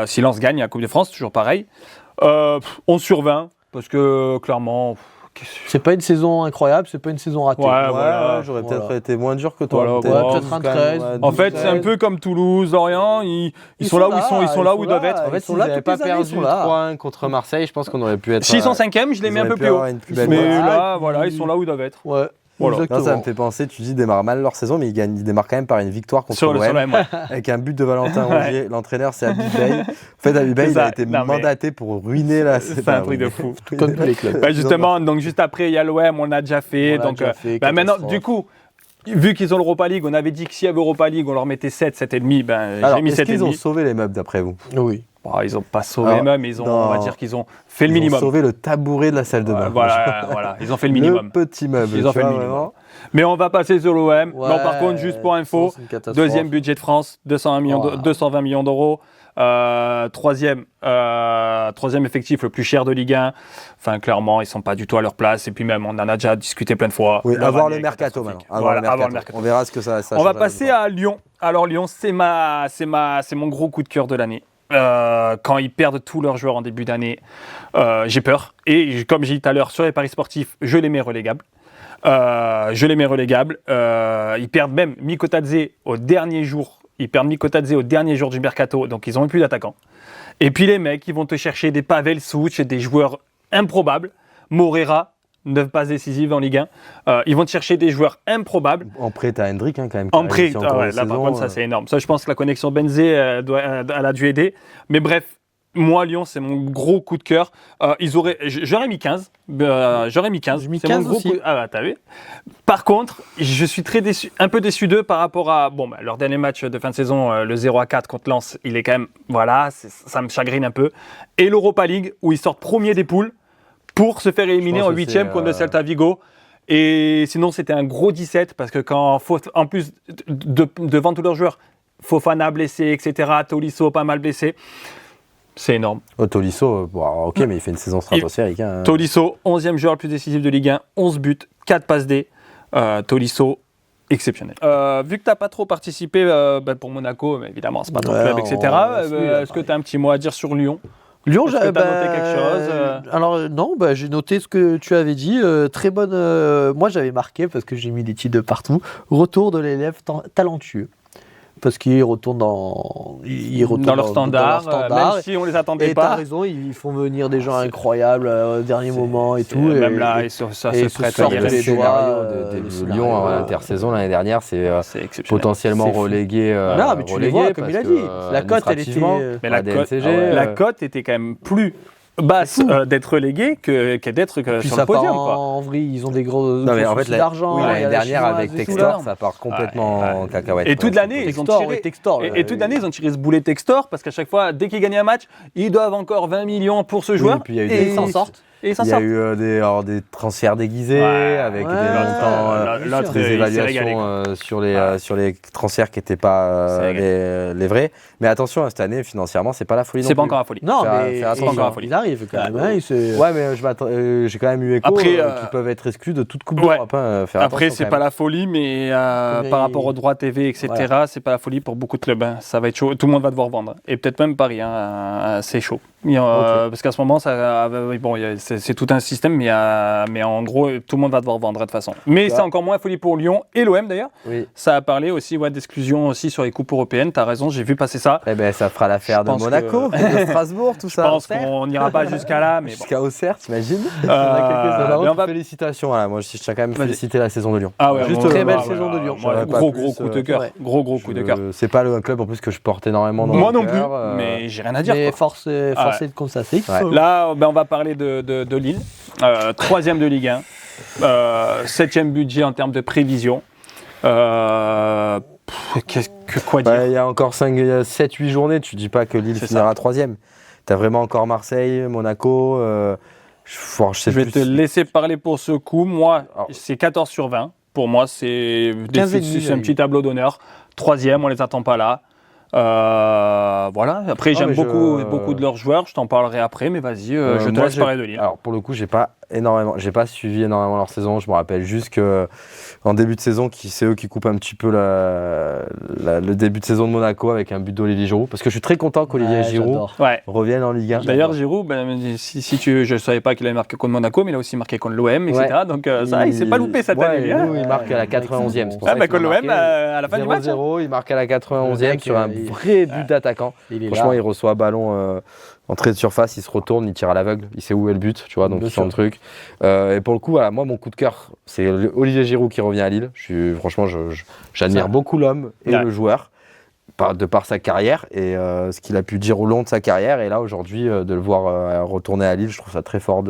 A: Silence gagne la Coupe de France, toujours pareil. 11 sur 20 parce que clairement.
B: C'est pas une saison incroyable, c'est pas une saison ratée.
C: J'aurais peut-être été moins dur que toi.
B: Peut-être un 13.
A: En fait, c'est un peu comme Toulouse, Lorient, ils sont là où ils sont là où ils doivent être.
C: En fait, s'ils n'avaient pas perdu 3-1 contre Marseille, je pense qu'on aurait pu être.
A: S'ils sont 5e, je les mets un peu plus haut. Mais là, voilà, ils sont là où ils doivent être.
B: Ouais.
C: Voilà. Non, ça me fait penser, tu dis, ils démarrent mal leur saison, mais ils démarrent quand même par une victoire contre l'OM, avec un but de Valentin Rongier. L'entraîneur, c'est Habib Bey. En fait, Habib Bey, il a été mandaté pour ruiner la saison.
A: C'est un truc de fou.
B: Comme tous les clubs.
A: Justement, donc juste après, il y a l'OM, on l'a déjà fait. Maintenant, du coup, vu qu'ils ont l'Europa League, on avait dit que s'il y avait Europa League, on leur mettait 7, 7,5. J'ai mis 7,5.
C: Est-ce qu'ils ont sauvé les meubles d'après vous?
B: Oui.
A: Ils n'ont pas sauvé les meubles, mais on va dire qu'ils ont fait le minimum.
C: Ils ont sauvé le tabouret de la salle de bain.
A: Voilà, ils ont fait le minimum.
C: Le petit meuble.
A: Ils ont fait le minimum. Mais on va passer sur l'OM. Non, par contre, juste pour info, deuxième budget de France, 220 millions d'euros. Troisième effectif le plus cher de Ligue 1. Enfin, clairement, ils ne sont pas du tout à leur place. Et puis même, on en a déjà discuté plein de fois.
C: Oui, avoir le mercato maintenant. Avoir le mercato. On verra ce que ça
A: on va passer à Lyon. Alors Lyon, c'est mon gros coup de cœur de l'année. Quand ils perdent tous leurs joueurs en début d'année, j'ai peur. Et comme j'ai dit tout à l'heure, sur les paris sportifs, je les mets relégables. Ils perdent même Mikotadze au dernier jour. Ils perdent Mikotadze au dernier jour du mercato, donc ils n'ont plus d'attaquant. Et puis les mecs, ils vont te chercher des Pavel Souch et des joueurs improbables. Morera, 9 passes décisives en Ligue 1. Ils vont te chercher des joueurs improbables.
C: En prêt, t'as Hendrick quand même.
A: En prêt, là par contre, ça c'est énorme. Ça, je pense que la connexion Benzé, elle a dû aider. Mais bref, moi, Lyon, c'est mon gros coup de cœur. J'aurais mis 15. J'aurais mis 15.
B: J'ai mis 15 aussi.
A: T'as vu. Par contre, je suis un peu déçu d'eux par rapport à leur dernier match de fin de saison, le 0-4 contre Lens. Il est quand même, ça me chagrine un peu. Et l'Europa League, où ils sortent premier des poules pour se faire éliminer en 8e contre le Celta Vigo. Et sinon, c'était un gros 17 parce que en plus, devant tous leurs joueurs, Fofana blessé, etc., Tolisso pas mal blessé. C'est énorme.
C: Tolisso, ok, mais il fait une saison stratosphérique.
A: Tolisso, 11e joueur le plus décisif de Ligue 1, 11 buts, 4 passes D. Tolisso, exceptionnel. Vu que tu n'as pas trop participé pour Monaco, mais évidemment, c'est pas ton club, etc. Est-ce que tu as un petit mot à dire sur Lyon ?
B: Lyon,
A: j'ai noté quelque chose.
B: Alors non, j'ai noté ce que tu avais dit. Très bonne. Moi, j'avais marqué parce que j'ai mis des titres de partout. Retour de l'élève talentueux. Parce qu'ils retournent dans
A: leur standard, même si on les attendait pas.
B: Et t'as raison, ils font venir des gens incroyables au dernier moment et tout.
A: Même là, ça se prête à
C: les scénarios de Lyon en intersaison l'année dernière, c'est potentiellement relégué.
B: Non, mais tu les vois, comme il a dit. La cote, elle était.
A: Mais la cote était quand même plus basse d'être relégué que d'être sur le podium.
B: En vrai, ils ont des gros
C: soucis
B: d'argent.
C: L'année dernière, avec Textor, ça part complètement en cacahuète.
A: Et toute l'année, ils ont tiré ce boulet Textor parce qu'à chaque fois, dès qu'ils gagnent un match, ils doivent encore 20 millions pour ce joueur et ils s'en sortent.
C: Il y a eu des transferts déguisés avec des montants, des évaluations sur les transferts qui n'étaient pas les vrais. Mais attention, cette année, financièrement, c'est pas la folie.
A: C'est pas encore la folie.
B: Non, mais c'est encore la folie. Il arrive quand même.
C: Ouais, mais j'ai quand même eu écho qui peuvent être exclus de toute coupe d'Europe.
A: Après, c'est pas la folie, mais par rapport aux droits TV, etc., c'est pas la folie pour beaucoup de clubs. Ça va être chaud. Tout le monde va devoir vendre. Et peut-être même Paris. C'est chaud. Parce qu'à ce moment, c'est tout un système, mais en gros, tout le monde va devoir vendre de toute façon. Mais c'est encore moins folie pour Lyon et l'OM d'ailleurs.
B: Oui.
A: Ça a parlé aussi d'exclusion aussi sur les coupes européennes. T'as raison, j'ai vu passer ça.
C: Eh ben, ça fera l'affaire de Monaco, de Strasbourg, tout ça.
A: Je pense qu'on n'ira pas jusqu'à là, mais bon.
C: Jusqu'à Auxerre, t'imagines Félicitations. Voilà, moi, je tiens quand même à féliciter la saison de Lyon.
A: Ah ouais,
B: Juste très belle saison de Lyon.
A: Gros coup de cœur. Gros coup de cœur.
C: C'est pas le club en plus que je porte énormément dans
A: moi
C: mon
A: non
C: cœur,
A: plus, mais j'ai rien à dire.
B: Mais force est de constater.
C: Ouais.
A: Là, on va parler de Lille, 3e de Ligue 1, 7e budget en termes de prévision. Quoi dire?
C: Il y a encore 7-8 journées, tu dis pas que Lille finira 3e. Tu as vraiment encore Marseille, Monaco.
A: Je vais te laisser parler pour ce coup. Moi, c'est 14 sur 20. Pour moi, c'est un petit tableau d'honneur. 3e, on les attend pas là. Voilà. Après, j'aime beaucoup de leurs joueurs. Je t'en parlerai après, mais vas-y, je te laisse parler de Lille.
C: Alors pour le coup, j'ai pas suivi énormément leur saison. Je me rappelle juste que en début de saison, c'est eux qui coupent un petit peu le début de saison de Monaco avec un but d'Olivier Giroud. Parce que je suis très content qu'Olivier Giroud revienne en Ligue 1.
A: D'ailleurs, Giroud, je ne savais pas qu'il avait marqué contre Monaco, mais il a aussi marqué contre l'OM, etc. Donc il s'est pas loupé cette année.
C: Il marque à la 91e.
A: Contre l'OM, à la fin du match.
C: 0-0, il marque à la 91e sur un vrai but d'attaquant. Franchement, il reçoit un ballon entrée de surface, il se retourne, il tire à l'aveugle, il sait où est le but, tu vois, donc il sent le truc. Et pour le coup, voilà, moi, mon coup de cœur, c'est Olivier Giroud qui revient à Lille. Franchement, j'admire beaucoup l'homme et le joueur, de par sa carrière et ce qu'il a pu dire au long de sa carrière. Et là, aujourd'hui, de le voir retourner à Lille, je trouve ça très fort.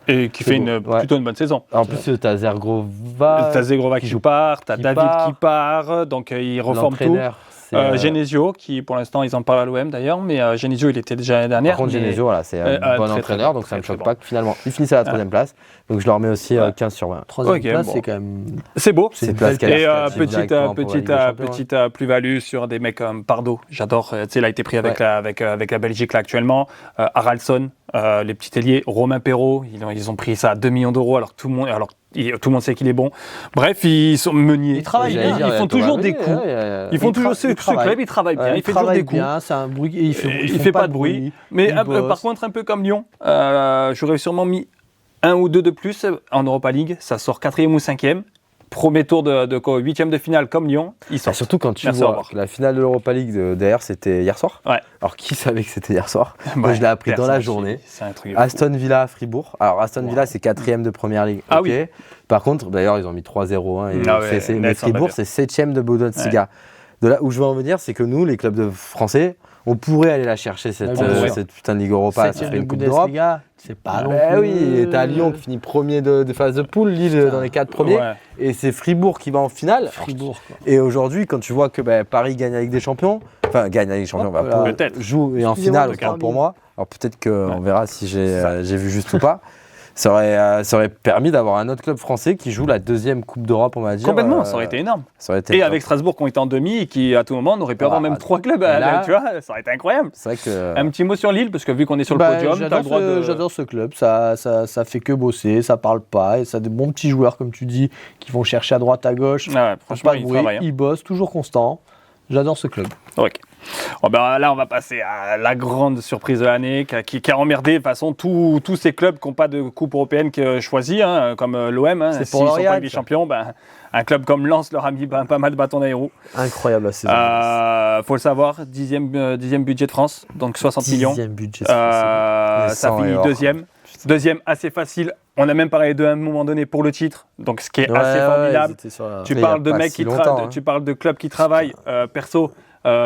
A: Et qui fait plutôt une bonne saison.
C: En plus, t'as Zergrova
A: qui part, t'as David qui part, donc il reforme tout. Genesio, qui pour l'instant, ils en parlent à l'OM d'ailleurs, mais Genesio, il était déjà l'année dernière.
C: Par contre, Genesio, c'est un bon entraîneur, donc ça ne me choque pas que finalement, il finisse à la 3e place. Donc je leur mets aussi 15 sur 20.
B: 3e place, c'est quand même.
A: C'est beau.
C: C'est une place
A: et petite plus-value sur des mecs comme Pardo. J'adore. Tu sais, il a été pris avec la Belgique là actuellement. Haraldsson, les petits ailiers. Romain Perrault, ils ont pris ça à 2 millions d'euros alors que tout le monde sait qu'il est bon. Bref, ils sont meuniers.
B: Ils travaillent bien.
A: Ils font toujours des coups. Ils font toujours ce club, ils travaillent bien. Ils font toujours des coups.
B: C'est un bruit. Il
A: fait pas de bruit. Mais par contre, un peu comme Lyon, j'aurais sûrement mis 1 ou 2 de plus en Europa League. Ça sort 4e ou 5e. Premier tour de 8e de finale comme Lyon, ils sortent.
C: Surtout quand tu vois que la finale de l'Europa League d'ailleurs c'était hier soir.
A: Ouais.
C: Alors qui savait que c'était hier soir? Moi je l'ai appris dans la journée.
A: C'est un truc
C: Aston Villa Fribourg. Alors Aston Villa c'est 4e de Première Ligue.
A: Ah oui.
C: Par contre d'ailleurs ils ont mis 3-0. Mais Fribourg c'est 7e de Bundesliga. De là où je veux en venir, c'est que nous les clubs français, on pourrait aller la chercher cette putain de Ligue Europa. Ça fait une Coupe d'Europe.
B: C'est pas long.
C: Oui, t'as Lyon qui finit premier de phase de poule, Lille dans les 4 premiers, et c'est Fribourg qui va en finale. Et aujourd'hui, quand tu vois que Paris gagne la Ligue des Champions, gagne la Ligue des Champions, joue et en finale, pour moi. Alors peut-être qu'on verra si j'ai vu juste ou pas. Ça aurait permis d'avoir un autre club français qui joue la 2e Coupe d'Europe, on va dire.
A: Complètement, ça aurait été énorme. Et avec Strasbourg qui ont été en demi et qui, à tout moment, on aurait pu avoir même 3 clubs. Tu vois, ça aurait été incroyable.
C: C'est vrai que...
A: Un petit mot sur Lille, parce que vu qu'on est sur le podium, t'as le droit de...
B: J'adore ce club, ça fait que bosser, ça parle pas, et ça a des bons petits joueurs, comme tu dis, qui vont chercher à droite, à gauche.
A: Franchement, ils travaillent.
B: Ils bossent, toujours constant. J'adore ce club.
A: Ok. Là, on va passer à la grande surprise de l'année qui a emmerdé de toute façon tous ces clubs qui n'ont pas de coupe européenne choisie, comme l'OM.
B: C'est
A: s'ils ne sont pas des champions, un club comme Lens leur a mis pas mal de bâtons dans les roues.
B: Incroyable la saison.
A: Faut le savoir, 10e budget de France, donc 60 millions.
B: 10e budget.
A: Ça finit 2e. 2e assez facile. On a même parlé d'eux à un moment donné pour le titre, donc ce qui est assez formidable. Tu parles de mecs tu parles de clubs qui travaillent. Perso,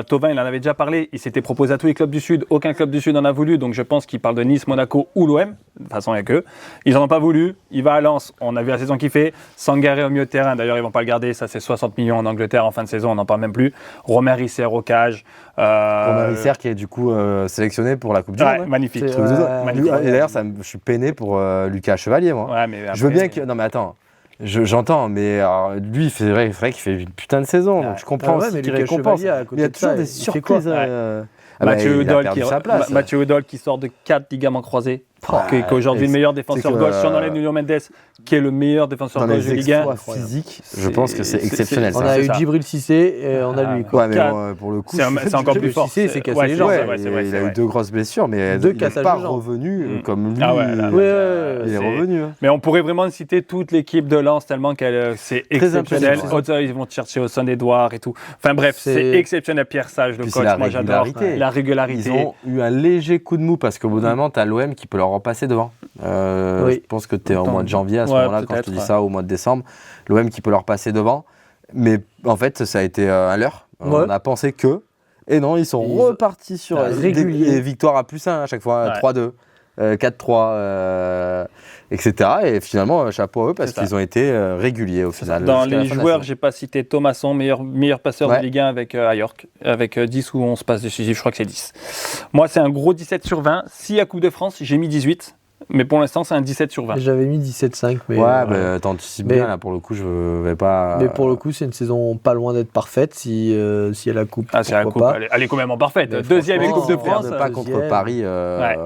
A: Thauvin, il en avait déjà parlé. Il s'était proposé à tous les clubs du Sud. Aucun club du Sud n'en a voulu, donc je pense qu'il parle de Nice, Monaco ou l'OM. De toute façon, il n'y a qu'eux. Ils n'en ont pas voulu. Il va à Lens. On a vu la saison qu'il fait. Sangaré au milieu de terrain. D'ailleurs, ils ne vont pas le garder. Ça, c'est 60 millions en Angleterre en fin de saison. On n'en parle même plus. Romain Risser au cage.
C: Romain Risser qui est du coup sélectionné pour la Coupe du Monde.
A: Magnifique.
C: Et d'ailleurs, je suis peiné pour Lucas Chevalier, moi.
A: Ouais, mais après,
C: je veux bien que... Non, mais attends. J'entends, mais lui, c'est vrai qu'il fait une putain de saison, donc je comprends aussi qu'il récompense. Il y a toujours des surprises.
A: Mathieu Udol qui sort de 4 ligaments croisés. qu'aujourd'hui le meilleur défenseur
C: que,
A: gauche, si on enlève Nuno Mendes, qui est le meilleur défenseur
C: Dans
A: gauche de
C: les
A: Ligue 1.
C: exploits physiques, je pense que c'est exceptionnel.
B: On
C: ça.
B: a eu
A: ça.
B: Djibril Cissé et on a lui. Quoi.
C: Ouais, mais
A: Quatre.
C: bon, pour le coup,
A: C'est encore plus fort.
B: Cissé, c'est cassé
A: Ouais,
B: les
A: c'est
B: jambes.
A: vrai,
C: ouais,
A: c'est vrai,
C: il
A: c'est
C: a eu
A: vrai.
C: 2 grosses blessures, mais
B: Deux
C: il n'est
B: cassages
C: pas
B: de jambes.
C: revenu comme lui.
A: Ah ouais, là,
C: il est revenu. hein.
A: Mais on pourrait vraiment citer toute l'équipe de Lens tellement c'est exceptionnel.
C: impressionnant.
A: Autres, ils vont chercher au son Edouard et tout. Enfin bref, c'est exceptionnel. Pierre Sage, le
C: Puis
A: coach,
C: c'est la
A: moi j'adore.
C: régularité.
A: La régularité.
C: Ils ont eu un léger coup de mou parce qu'au bout d'un moment, tu as l'OM qui peut leur repasser devant.
B: Oui.
C: Je pense que tu es au mois de janvier à ce
A: Ouais,
C: moment-là quand je te
A: peut-être,
C: dis
A: ouais.
C: ça, au mois de décembre. L'OM qui peut leur passer devant. Mais en fait, ça a été un leurre.
B: Ouais.
C: On a pensé que. Et non, ils sont
B: Ils-
C: repartis sur
B: réguliers.
C: des victoires à +1 à chaque fois,
A: Ouais.
C: 3-2. 4-3, etc. Et finalement, chapeau à eux parce
A: C'est ça.
C: qu'ils ont été réguliers au final.
A: Dans
C: jusqu'à la
A: les
C: fin de la
A: joueurs,
C: saison.
A: j'ai pas cité Thomasson, meilleur passeur
C: Ouais.
A: de Ligue 1 avec à York, avec 10 ou 11 passes décisives, je crois que c'est 10. Moi, c'est un gros 17 sur 20. Si à Coupe de France, j'ai mis 18, mais pour l'instant, c'est un 17 sur 20.
B: J'avais mis 17,5, mais.
C: Ouais, bah, t'anticipes
B: Mais-
C: bien là pour le coup, je vais pas.
B: Mais pour le coup, c'est une saison pas loin d'être parfaite si elle la coupe.
A: Ah, c'est la Coupe,
B: pourquoi pas.
A: elle est quand même en parfaite.
B: Mais
A: Deuxième et
B: franchement,
A: Coupe de
B: ils
A: France.
B: perdent
C: pas
B: deuxième.
C: contre Paris.
A: Ouais.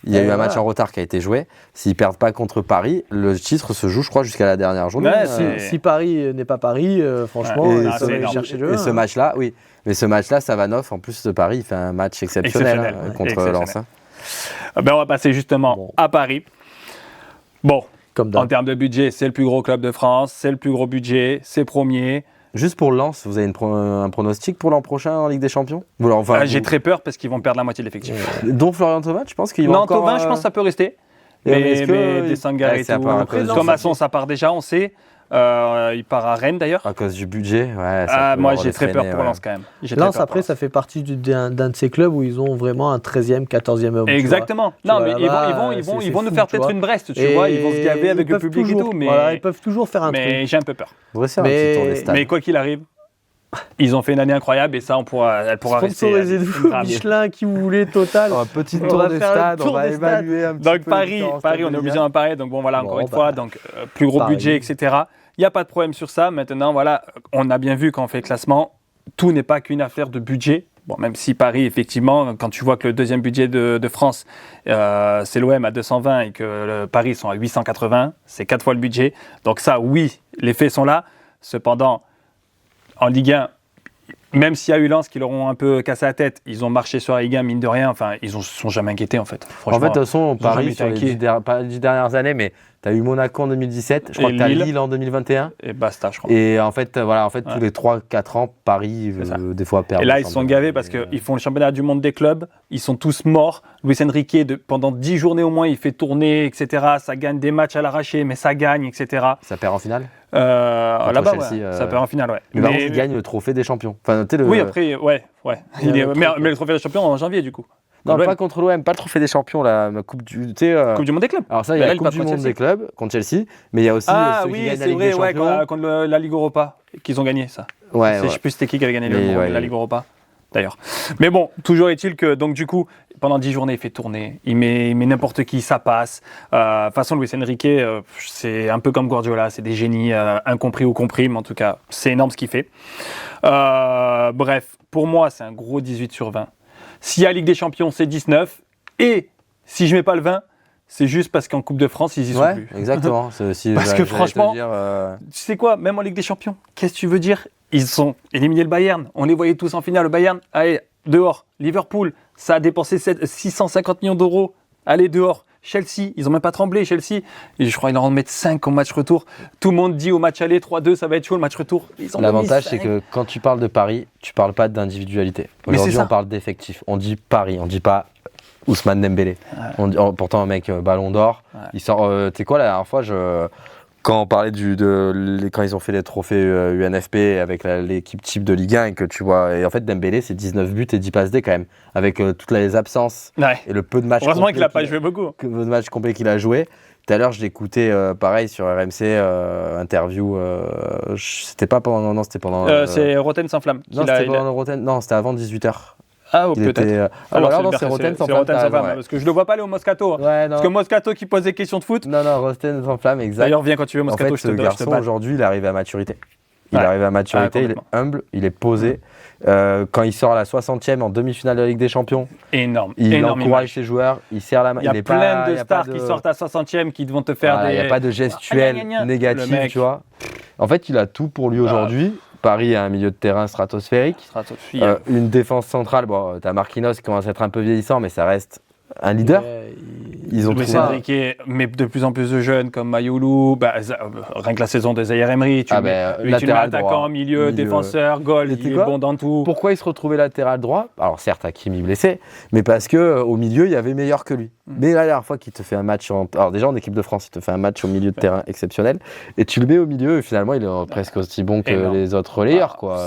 C: Il y a
B: Et
C: eu un
B: voilà.
C: match en retard qui a été joué. S'ils perdent pas contre Paris, le titre se joue, je crois, jusqu'à la dernière journée.
A: Ouais,
B: Si Paris n'est pas Paris, franchement,
C: Et
B: ils
A: c'est
B: peuvent aller
A: énorme.
B: chercher le
C: Et
B: 1,
C: ce
B: hein.
C: match-là, oui. Mais ce match-là, Savanov, en plus de Paris, il fait un match exceptionnel,
A: Exceptionnel,
C: contre
A: exceptionnel.
C: Lens. hein.
A: Ben, on va passer justement
B: Bon.
A: à Paris. Bon,
B: Comme
A: en
B: d'hab.
A: termes de budget, c'est le plus gros club de France, c'est le plus gros budget, c'est premier.
C: Juste pour Lens, vous avez un pronostic pour l'an prochain en Ligue des Champions
A: J'ai très peur parce qu'ils vont perdre la moitié de l'effectif.
C: Dont Florian Thauvin, je pense qu'il va
A: Non,
C: encore...
A: Thauvin, je pense que ça peut rester.
C: mais
A: Mais,
C: est-ce que-
A: des Sangaré
C: Ouais,
A: et
C: c'est à
A: tout.
C: part à cause de-
A: Thomasson, ça part déjà, on sait. Il part à Rennes d'ailleurs.
C: À cause du budget, ouais. ça peut
A: Moi,
C: avoir
A: j'ai
C: des
A: très peur
C: freinés,
A: pour
C: ouais.
A: Lens quand même. J'ai très
B: Lens,
A: peur pour
B: après,
A: Lens.
B: ça fait partie d'un de ces clubs où ils ont vraiment un 13e, 14e homme. tu vois.
A: Exactement.
B: Tu
A: Non,
B: vois,
A: mais
B: là-bas,
A: ils
B: c'est
A: vont nous
B: fou,
A: faire
B: tu
A: peut-être
B: vois.
A: une Brest, tu
B: Et
A: vois. Ils vont se gaver avec
B: ils
A: le
B: peuvent
A: public et
B: toujours-
A: tout, mais,
B: Voilà, ils peuvent toujours faire un truc.
A: j'ai un peu peur.
C: On devrait se faire un petit tour des stades.
A: Mais quoi qu'il arrive, ils ont fait une année incroyable et ça, elle pourra rester.
B: Sponsorisez-nous,
A: grave.
B: Michelin, qui vous voulez, total.
C: Un petit
B: On
C: tour
B: va
C: des
B: faire le
C: stades,
B: tour
C: on va
B: des stades.
C: évaluer un petit
A: Donc
C: peu les
A: Paris,
C: différents
A: on
C: stades
A: est
C: de
A: obligé
C: Ligue 1.
A: d'en parler. Donc bon, voilà, encore
B: Bon,
A: une fois, donc plus gros
B: Paris.
A: budget, etc. Il n'y a pas de problème sur ça. Maintenant, voilà, on a bien vu quand on fait le classement, tout n'est pas qu'une affaire de budget. Bon, même si Paris, effectivement, quand tu vois que le deuxième budget de France, c'est l'OM à 220 et que Paris sont à 880, c'est 4 fois le budget. Donc ça, oui, les faits sont là. Cependant, en Ligue 1, même s'il y a eu Lens qui leur ont un peu cassé la tête, ils ont marché sur la Ligue 1, mine de rien. Enfin, ils ne se sont jamais inquiétés, en fait.
C: En fait,
A: Franchement,
C: de toute façon,
A: ils ont jamais
C: Paris,
A: été
C: sur les
A: inquiets.
C: pas les 10 dernières années, mais tu as eu Monaco en 2017, je crois
A: Et
C: que tu as
A: Lille.
C: Lille en 2021.
A: et basta, je crois.
C: Et en fait, voilà,
A: Ouais.
C: tous les 3-4 ans, Paris,
A: C'est ça.
C: des fois, perd.
A: Et là,
C: le
A: ils se sont
C: championnat.
A: gavés parce qu'ils font le championnat du monde des clubs. Ils sont tous morts. Luis Enrique, pendant 10 journées au moins, il fait tourner, etc. Ça gagne des matchs à l'arraché, mais ça gagne, etc.
C: Ça perd en finale.
A: Là-bas,
C: Chelsea,
A: ouais, ça perd en finale, ouais.
C: Mais par contre, il gagne le trophée des champions. Enfin, tu sais,
A: Oui, après, ouais.
B: Il y a le
A: Mais
B: truc,
A: le trophée des champions en janvier, du coup.
C: Non,
A: l'OM.
C: pas contre l'OM, pas le trophée des champions, la Coupe du. Tu sais,
A: Coupe du monde des clubs.
C: alors ça, il y
A: Mais
C: a
A: là,
C: la
A: il
C: Coupe
A: bat
C: du
A: contre
C: monde
A: Chelsea.
C: des clubs contre Chelsea, mais il y a aussi ceux qui
A: Oui,
C: gagnent la
A: c'est
C: Ligue des
A: vrai, ouais,
C: Champions.
A: contre la Ligue Europa, qu'ils ont gagné, ça.
C: Ouais,
A: Je
C: ouais.
A: sais plus c'était qui avait gagné
C: Mais ouais,
A: la Ligue Europa, d'ailleurs. Mais bon, toujours est-il que, donc du coup, pendant 10 journées, il fait tourner. Il met n'importe qui, ça passe. De toute façon, Luis Enrique, c'est un peu comme Guardiola, c'est des génies, incompris ou compris, mais en tout cas, c'est énorme ce qu'il fait. Bref, pour moi, c'est un gros 18 sur 20. S'il y a Ligue des Champions, c'est 19. Et si je mets pas le 20, c'est juste parce qu'en Coupe de France, ils y sont
C: Ouais,
A: plus.
C: exactement. C'est aussi,
A: Parce que
C: j'allais te
A: franchement,
C: dire,
A: Tu sais quoi, même en Ligue des Champions, qu'est-ce que tu veux dire? Ils ont éliminé le Bayern. On les voyait tous en finale. Le Bayern, allez, dehors. Liverpool, ça a dépensé 650 millions d'euros. Allez, dehors. Chelsea, ils n'ont même pas tremblé, Chelsea. Et je crois qu'ils en mettent 5 au match retour. Tout le monde dit au match aller 3-2, ça va être chaud le match retour. Ils en ont
C: L'avantage,
A: mis
C: c'est
A: 5.
C: que quand tu parles de Paris, tu parles pas d'individualité.
A: Mais
C: Aujourd'hui,
A: c'est ça.
C: on parle d'effectif. On dit Paris, on dit pas Ousmane Dembélé. Pourtant, un mec ballon d'or.
A: Ouais.
C: Il sort. Tu sais quoi, la dernière fois, quand on parlait quand ils ont fait les trophées UNFP avec l'équipe type de Ligue 1 et que tu vois. Et en fait, Dembélé, c'est 19 buts et 10 passes D quand même. Avec toutes les absences
A: Ouais.
C: et le peu de matchs.
A: Heureusement qu'il n'a
C: complets
A: pas joué beaucoup.
C: peu de matchs complets qu'il a joué. Tout à l'heure, je l'écoutais pareil sur RMC, interview. C'était pas pendant. Non, c'était pendant.
A: C'est Roten sans flamme.
C: Non, c'était pendant le Rotten. Non, c'était avant 18h.
A: Ah,
C: Il
A: peut-être.
C: était.
A: Alors,
C: alors,
A: c'est
C: non,
A: le
C: c'est
A: Bercy,
C: Rotten sans
A: c'est
C: flamme.
A: Roten
C: t'as
A: sans
C: raison,
A: flamme,
C: ouais.
A: parce que je le vois pas aller au Moscato.
C: Ouais, non.
A: Parce que Moscato qui pose des questions de foot.
C: Non, Rotten sans flamme, exact.
A: D'ailleurs, viens quand tu veux,
C: En
A: Moscato,
C: fait,
A: je
C: ce
A: te
C: garçon,
A: bats.
C: aujourd'hui, il est arrivé à maturité. Il est arrivé à maturité, il est
A: complètement.
C: humble, il est posé. Quand il sort à la 60e en demi-finale de la Ligue des Champions,
A: Énorme.
C: il
A: énorme
C: encourage
A: image.
C: ses joueurs, il serre la main.
A: Il y a plein de stars qui sortent à 60e qui vont te faire
C: Il n'y a pas de gestuelle négative,
A: Le mec.
C: tu vois. En fait, il a tout pour lui aujourd'hui. Paris a un milieu de terrain stratosphérique. Une défense centrale, bon, t'as Marquinhos qui commence à être un peu vieillissant, mais ça reste un leader. Ils ont
A: Luis
C: trouvé
A: Enrique, mais de plus en plus de jeunes comme Mayoulou, rien que la saison de Zaïre Emery, tu le mets attaquant, milieu, défenseur, goal, il est bon dans tout.
C: Pourquoi il se retrouvait latéral droit? Alors certes, Hakimi blessé, mais parce que au milieu, il y avait meilleur que lui. Mais la dernière fois qu'il te fait un match, alors déjà en équipe de France, il te fait un match au milieu de terrain exceptionnel, et tu le mets au milieu, et finalement, il est presque aussi bon que les autres relayeurs, quoi.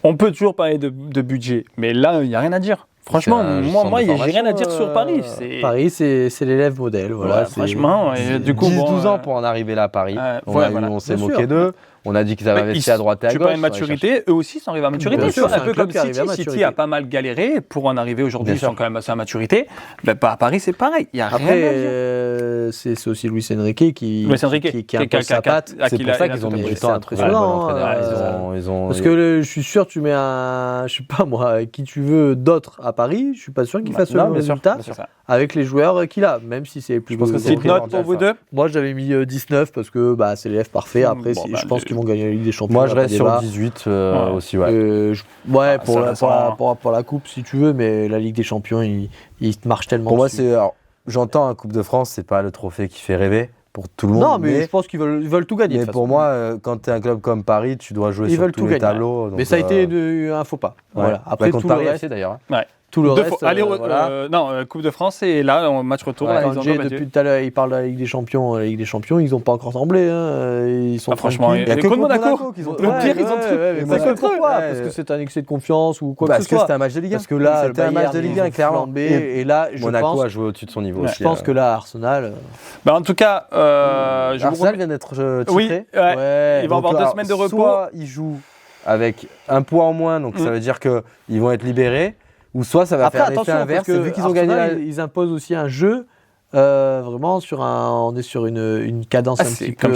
A: On peut toujours parler de budget, mais là, il n'y a rien à dire. Franchement, moi, j'ai rien à dire sur Paris.
B: Paris, c'est l'élève modèle. Voilà,
A: franchement, du coup,
C: 10-12 ans pour en arriver là à Paris. On s'est moqué d'eux. On a dit qu'ils avaient investi à droite et à gauche.
A: Tu parles de maturité, eux aussi sont arrivés à maturité. Un peu comme City. City a pas mal galéré pour en arriver aujourd'hui, ils sont quand même assez à maturité. À Paris, c'est pareil. Il y a rien à dire.
B: C'est aussi Luis Enrique qui impose sa patte.
C: C'est pour ça qu'ils ont mis du temps à trouver un bon entraîneur.
B: Parce que je suis sûr, tu mets je sais pas moi, qui tu veux d'autre à Paris, je suis pas sûr qu'il fasse le même résultat avec les joueurs qu'il a, même si c'est plus.
A: Petite note pour vous deux.
B: Moi, j'avais mis 19 parce que c'est l'élève parfait. Après, je pense qu'ils vont gagner la Ligue des Champions.
C: Moi, je reste sur 18 aussi, ouais.
B: Pour la Coupe, si tu veux, mais la Ligue des Champions, il marche tellement.
C: Pour moi, j'entends un Coupe de France, c'est pas le trophée qui fait rêver pour tout le monde.
B: Non, mais je pense qu'ils veulent tout gagner.
C: Mais pour moi, quand tu es un club comme Paris, tu dois jouer sur tous les tableaux.
B: Mais ça a été un faux pas. Voilà. Après,
C: contre Paris FC d'ailleurs.
B: Tout le reste,
A: Coupe de France et là, match retour.
B: Depuis tout à l'heure, il parle de la Ligue des Champions. La Ligue des Champions, ils n'ont pas encore semblé. Ils sont
A: franchement, il y a que Monaco. Le pire, ils ont tout.
B: Pourquoi ? Parce que c'est un excès de confiance ou quoi que ce soit.
C: Parce que c'était un match de Ligue 1.
B: Parce que là,
C: c'était un match de Ligue 1, clairement.
B: Et là,
C: Monaco a joué au-dessus de son niveau.
B: Je pense que là, Arsenal.
A: En tout cas,
C: Arsenal vient d'être titré.
A: Oui, il va avoir 2 semaines de repos.
C: Soit ils jouent avec un poids en moins, donc ça veut dire qu'ils vont être libérés. Ou soit ça va faire l'effet inverse, vu qu'ils ont gagné.
B: Ils imposent aussi un jeu, vraiment on est sur une cadence un petit peu.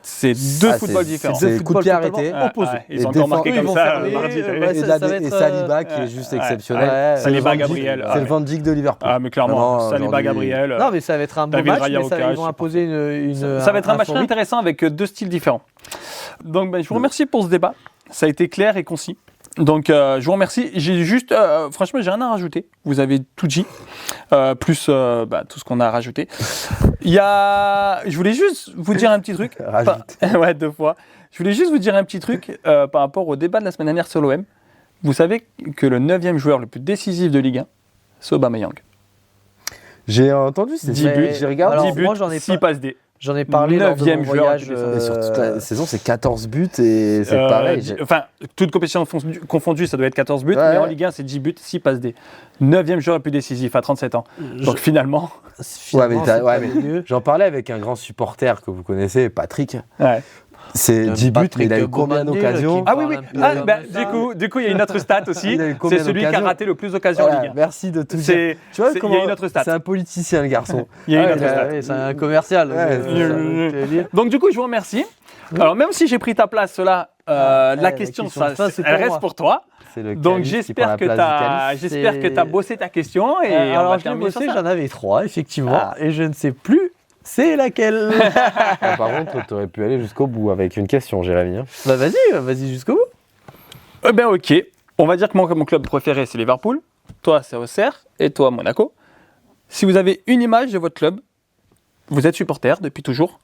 A: C'est 2 footballs différents.
C: C'est deux coups de pied arrêtés.
A: Ils ont encore marqué comme ça mardi.
C: Et Saliba qui est juste exceptionnel.
A: Saliba, Gabriel.
C: C'est le Van Dijk de Liverpool.
A: Mais clairement, Saliba, Gabriel.
B: Non, mais ça va être un bon match, mais ils vont imposer
A: ça va être un match intéressant avec 2 styles différents. Donc je vous remercie pour ce débat. Ça a été clair et concis. Donc, je vous remercie. J'ai juste, franchement, j'ai rien à rajouter. Vous avez tout dit, plus tout ce qu'on a rajouté. Je voulais juste vous dire un petit truc. Ouais, 2 fois. Je voulais juste vous dire un petit truc par rapport au débat de la semaine dernière sur l'OM. Vous savez que le 9e joueur le plus décisif de Ligue 1, c'est Aubameyang.
C: J'ai entendu,
A: c'est 10 buts.
C: J'ai regardé.
A: 10 buts, 6 passes D.
B: J'en ai parlé lors de mon voyage.
C: Sur toute la saison, c'est 14 buts et c'est pareil.
A: Toute compétition confondue, ça doit être 14 buts, mais en Ligue 1, c'est 10 buts, 6 passes D. 9e joueur le plus décisif à 37 ans. Donc finalement...
C: J'en parlais avec un grand supporter que vous connaissez, Patrick. C'est 10 buts, mais il a eu combien d'occasions?
A: Ah oui. Du coup, il y a une autre stat aussi. C'est celui qui a raté le plus d'occasions en Ligue 1.
C: Merci de tout dire.
A: Tu vois, il y a une autre stat.
C: C'est un politicien, le garçon.
A: Il y a une autre stat.
B: C'est un commercial.
A: Donc du coup, je vous remercie. Alors même si j'ai pris ta place là, la question, elle reste pour toi. Donc j'espère que tu as bossé ta question.
B: Alors je l'ai bossé, j'en avais 3 effectivement, et je ne sais plus. C'est laquelle?
C: Par contre, tu aurais pu aller jusqu'au bout avec une question, Jérémy.
B: Vas-y jusqu'au bout.
A: Ok. On va dire que mon club préféré, c'est Liverpool. Toi, c'est Auxerre. Et toi, Monaco. Si vous avez une image de votre club, vous êtes supporter depuis toujours.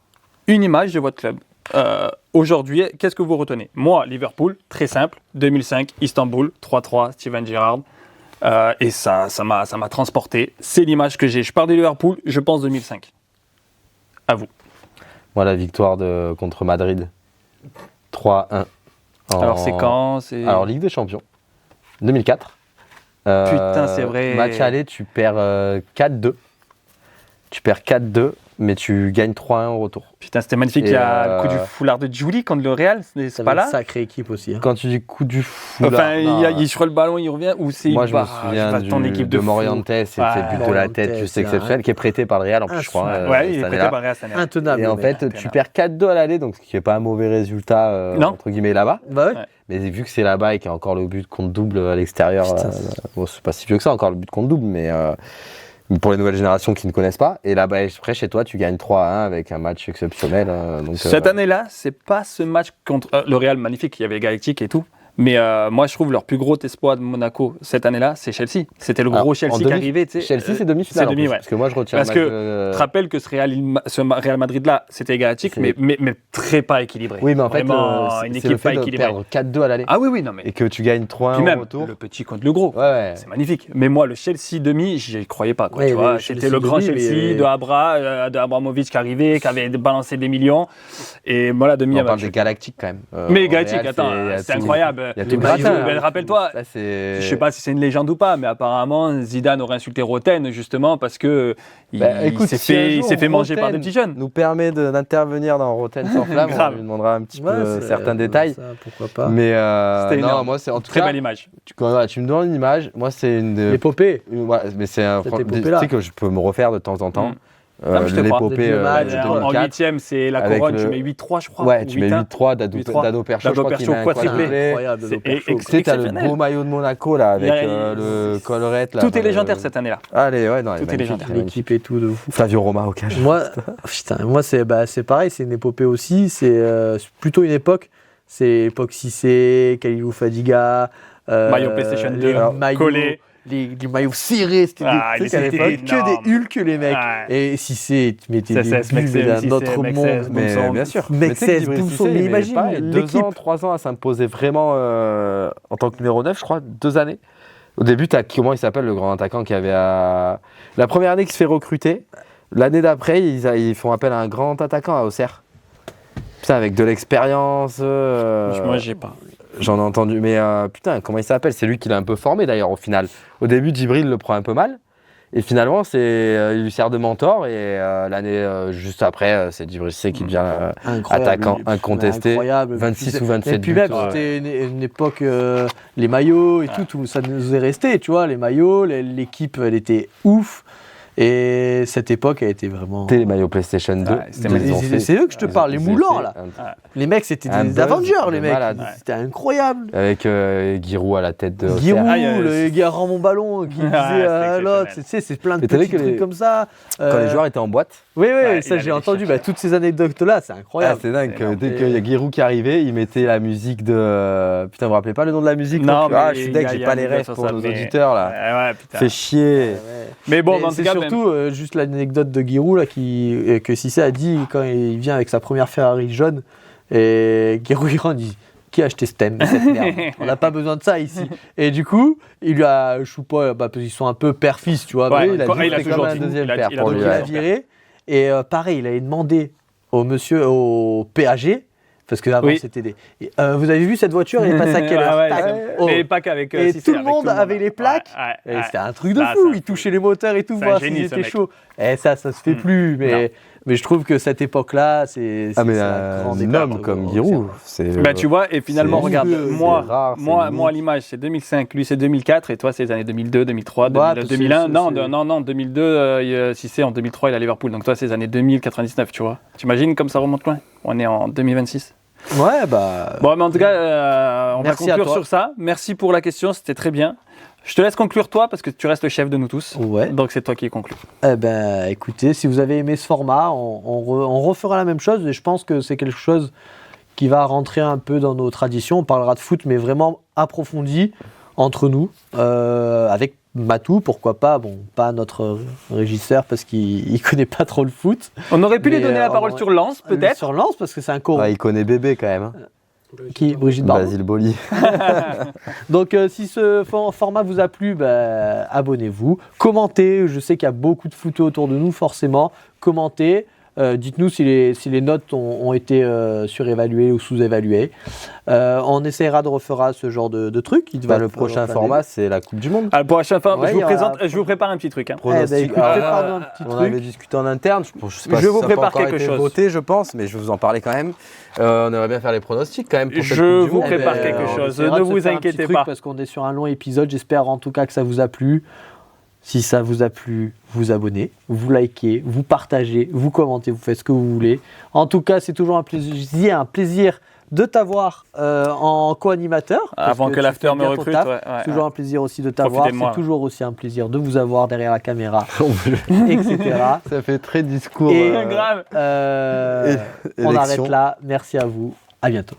A: Une image de votre club. Aujourd'hui, qu'est-ce que vous retenez? Moi, Liverpool, très simple. 2005, Istanbul, 3-3, Steven Gerrard. Et ça m'a transporté. C'est l'image que j'ai. Je pars de Liverpool, je pense 2005. À vous.
C: Moi, la victoire contre Madrid, 3-1.
A: Alors, c'est quand?
C: Alors, Ligue des Champions, 2004.
A: Putain, c'est vrai.
C: Match aller, tu perds 4-2. mais tu gagnes 3-1 au retour.
A: Putain, c'était magnifique.
C: Et
A: Il y a le coup du foulard de Juli contre le Real, c'est pas là.
B: Sacrée équipe aussi. Hein.
C: Quand tu dis coup du foulard,
A: Enfin, il est sur le ballon, il revient, ou c'est
C: moi je me souviens
A: ton équipe
C: de
A: fou.
C: Morientes, c'était le but de la tête, juste exceptionnel, qui est prêté par le Real en plus, je crois.
A: Ouais, il est
C: cette
A: prêté
C: année-là.
A: par le Real cette année.
B: Intenable.
C: Et en fait, tu perds 4-2 à l'aller, donc ce qui n'est pas un mauvais résultat,
A: Non.
C: entre guillemets, là-bas.
B: Bah ouais.
A: Ouais.
C: Mais vu que c'est là-bas et qu'il y a encore le but contre double à l'extérieur,
B: Putain,
C: bon, c'est pas si vieux que ça encore le but contre double, mais pour les nouvelles générations qui ne connaissent pas. Et là-bas, après, chez toi, tu gagnes 3-1 avec un match exceptionnel. Donc,
A: Cette année-là, c'est pas ce match contre le Real magnifique, il y avait Galactique et tout. Mais moi, je trouve leur plus gros espoir de Monaco cette année-là, c'est Chelsea. C'était le gros Chelsea qui arrivait.
C: Chelsea, c'est demi-finale.
A: C'est demi, ouais.
C: Parce que moi, je retiens
A: Parce
C: le match
A: que tu te rappelles que ce Real Madrid-là, c'était Galactique, mais très pas équilibré.
C: Oui, mais en fait,
A: Vraiment,
C: c'est
A: une
C: le
A: équipe
C: fait
A: pas
C: de
A: équilibrée.
C: perdre 4-2 à l'aller
A: Ah oui, non, mais.
C: et que tu gagnes 3-1
A: Puis
C: au
A: même,
C: retour.
A: le petit contre le gros.
C: Ouais.
A: C'est magnifique. Mais moi, le Chelsea demi, j'y croyais pas. Quoi,
B: Ouais,
A: tu vois.
B: le
A: C'était
B: Chelsea
A: le grand
B: demi,
A: Chelsea de Abramovich qui arrivait, qui avait balancé des millions. Et moi, la demi,
C: On
A: elle
C: parle
A: m'a
C: des Galactiques quand même.
A: Mais
C: au
A: Galactique,
C: Real,
A: attends, c'est incroyable.
C: Il y a
B: Les
C: tout le
B: maillots,
C: gratin.
A: Rappelle-toi,
C: Ça, c'est-
A: je sais pas si c'est une légende ou pas, mais apparemment Zidane aurait insulté Roten justement parce que
C: écoute,
A: il
C: si un
A: s'est
C: jour
A: fait manger par
C: Roten
A: des petits jeunes.
C: nous permet d'intervenir dans Rotten sans flamme, on
A: Grave.
C: lui demandera un petit
B: Ouais,
C: peu
B: c'est-
C: certains détails.
B: Ça, pourquoi pas.
C: Mais
A: C'était
C: non,
A: énorme.
C: moi c'est en tout
A: Très
C: cas,
A: belle image.
C: tu me demandes une image, moi c'est une
B: L'épopée.
C: ouais, mais c'est un
B: Cette
C: tu
B: épopée-là.
C: sais que je peux me refaire de temps en temps.
A: Non, mais je te crois.
C: L'épopée
B: Des matchs,
C: de
A: En
C: 2004.
A: huitième, c'est la
C: Avec
A: couronne,
C: le-
A: tu mets 8-3 je crois.
C: Ouais,
A: ou
C: tu mets
A: 8-1.
C: 8-3
A: 8-3.
C: d'Ado Percho, je
A: Dado
C: crois qu'il
A: Percho,
C: met un
A: quadruplé.
C: quadruplé.
B: Incroyable.
A: C'est
B: Dado Percho.
A: ex-
C: Tu sais, t'as le
A: exceptionnel.
C: beau maillot de Monaco là avec
A: Ouais,
C: le collerette là.
A: Tout est légendaire cette année-là.
C: Allez, ouais, non,
A: Tout est légendaire.
B: L'équipe et tout de fou.
C: Flavio Roma au cage.
B: Moi c'est pareil, c'est une épopée aussi. C'est plutôt une époque. C'est l'époque Cissé, Kalilou Fadiga.
A: Maillot PlayStation 2, collé.
B: Les maillots serrés, c'était
A: Ah,
B: tu sais,
A: c'était
B: qu'à l'époque, que
A: énorme.
B: des Hulk les mecs.
A: Ouais.
B: Et Cissé, tu mettais des
A: CSS,
B: bulles
A: Mexès,
B: d'un
A: Cissé,
B: autre
A: Mexès,
B: monde.
C: Mais
A: Boumson.
C: bien sûr.
B: Mexès,
C: Mais tu sais, Djibril
B: Boumson,
C: Cissé,
B: mais
C: il
B: imagine,
C: met pareil, 2
B: l'équipe.
C: ans, 3 ans à s'imposer vraiment en tant que numéro 9, je crois, 2 années. Au début, tu as comment il s'appelle le grand attaquant qui avait la première année qui se fait recruter. L'année d'après, ils font appel à un grand attaquant à Auxerre. Putain, avec de l'expérience.
A: Moi, j'ai pas.
C: J'en ai entendu, mais putain, comment il s'appelle? C'est lui qui l'a un peu formé d'ailleurs au final. Au début, Djibril le prend un peu mal. Et finalement, il lui sert de mentor. Et l'année juste après, c'est Djibril Cissé qui devient
B: Incroyable.
C: attaquant incontesté.
B: Incroyable.
C: 26 ou 27
B: Et puis
C: buts,
B: même,
C: ouais.
B: c'était une époque, les maillots et tout, ça nous est resté, tu vois, les maillots, l'équipe, elle était ouf. Et cette époque a été vraiment...
C: C'était les maillots PlayStation 2.
A: Ouais, c'était
C: Ils ont fait-
B: C'est eux que je te parle, les
C: ils ont
B: moulants
C: fait
B: là.
C: un-
B: Les mecs, c'était
C: Un
B: des
C: buzz
B: Avengers,
C: de
B: les mecs.
C: malade.
A: Ouais.
B: C'était incroyable.
C: Avec Giroud à la tête de
B: Giroud,
C: Auxerre.
A: Ah, il y a-
B: le gars rend mon ballon qui disait à
A: c'était
B: l'autre,
A: exceptionnel.
B: tu sais, c'est plein de
C: Mais t'as vu
B: petits
C: que
B: trucs
C: les-
B: comme ça.
C: Quand les joueurs étaient en boîte.
B: Oui,
A: Ouais,
B: ça
A: il
B: j'ai
A: allait
B: entendu.
A: chercher.
B: Toutes ces anecdotes-là, c'est
C: Ah,
B: incroyable.
C: c'est dingue.
A: c'est énorme.
C: Dès qu'il y a Giroud qui arrivait, il mettait la musique de. Putain, vous vous rappelez pas le nom de la musique
A: Non,
C: là
A: mais
C: je suis
A: il
C: deg,
A: y a-
C: j'ai
A: il y a
C: pas
A: un
C: les
A: vidéo
C: rêves
A: sur
C: pour
A: ça,
C: nos
A: mais-
C: auditeurs là.
A: Ouais, putain.
C: Fait chier.
A: Mais bon,
B: Mais
A: en tout
B: c'est
A: cas,
B: surtout juste l'anecdote de Giroud là, que Cissé a dit quand il vient avec sa première Ferrari jaune. Et Giroud il dit qui a acheté cette merde? On n'a pas besoin de ça ici. Et du coup, il lui a, je sais pas, parce qu'ils sont un peu père-fils, tu vois.
A: Ouais,
B: mais il a
A: quand-
B: dit
A: il a
B: que
A: toujours
B: comme un
A: dit-
B: deuxième
A: il a-
B: père
A: il a
B: pour
A: toujours
B: lui.
A: dit
B: Il a
A: son
B: viré. Et pareil, il avait demandé au PAG, parce que avant
A: Oui.
B: c'était des. Vous avez vu cette voiture? Elle est passée à quelle heure?
A: Ah ouais,
B: Tac.
A: c'est-
B: Oh.
A: Mais pas qu'avec
B: Et
A: Cissé,
B: tout le
A: avec
B: monde avait les plaques.
A: Ouais,
B: Et
A: ouais.
B: c'était un truc de
A: Ah,
B: fou,
A: c'est un
B: il
A: fou.
B: touchait les moteurs et tout,
A: C'est
B: voir
A: un génie,
B: s'ils
A: ce
B: étaient
A: mec.
B: chauds. Et ça se fait plus, mais je trouve que cette époque-là, c'est
C: Ah, mais
B: un grand
C: un
B: départ
C: homme
B: de-
C: comme Giroud, c'est.
A: Bah, tu vois, et finalement,
C: c'est-
A: regarde,
C: c'est
A: moi,
C: rare, c'est
A: moi,
C: unique.
A: moi, l'image, c'est 2005, lui, c'est 2004, et toi, c'est les années 2002, 2003,
B: Bah,
A: 2001.
B: c'est-
A: Non,
B: c'est-
A: non, 2002, si c'est en 2003, il est à Liverpool. Donc, toi, c'est les années 2000, 99, tu vois. T'imagines comme ça remonte loin? On est en 2026.
B: Ouais, bah.
A: Bon, mais en tout cas, on va
B: Merci à
A: conclure
B: toi.
A: sur ça. Merci pour la question, c'était très bien. Je te laisse conclure toi, parce que tu restes le chef de nous tous.
B: Ouais.
A: Donc, c'est toi qui conclue.
B: Eh ben, écoutez, si vous avez aimé ce format, on refera la même chose et je pense que c'est quelque chose qui va rentrer un peu dans nos traditions. On parlera de foot, mais vraiment approfondi entre nous, avec Matou, pourquoi pas. Bon, pas notre régisseur parce qu'il connaît pas trop le foot.
A: On aurait pu lui
B: Mais,
A: donner la parole sur Lens, peut-être.
B: Sur Lens, parce que c'est un co.
C: Ouais, il connaît bébé quand même. Hein.
B: Qui Brigitte Bardot.
C: Basile Boli.
B: Donc si ce format vous a plu, abonnez-vous, commentez, je sais qu'il y a beaucoup de foot autour de nous forcément, commentez, Dites-nous si les notes ont été surévaluées ou sous-évaluées. On essaiera de refaire ce genre de truc.
C: Le prochain format, c'est la Coupe du Monde.
A: Le prochain format, je vous prépare un petit truc. Hein.
C: Pronostic.
B: Prépare-nous un petit
C: On
B: truc.
C: avait discuté en interne.
A: Je vous prépare quelque chose.
C: Voté, je pense, mais je vais vous en parler quand même. On aimerait bien faire les pronostics quand même. Pour cette
A: Je
C: Coupe du
A: vous
C: Monde.
A: prépare quelque chose.
B: essaiera
A: Ne
B: de se
A: vous
B: faire un petit
A: inquiétez
B: truc
A: pas.
B: parce qu'on est sur un long épisode. J'espère en tout cas que ça vous a plu. Si ça vous a plu, vous abonnez, vous likez, vous partagez, vous commentez, vous faites ce que vous voulez. En tout cas, c'est toujours un plaisir de t'avoir en co-animateur.
A: Avant que l'after me recrute.
B: C'est toujours un plaisir aussi de t'avoir. C'est toujours aussi un plaisir de vous avoir derrière la caméra, etc.
C: Ça fait très discours.
A: Grave.
B: On arrête là. Merci à vous. À bientôt.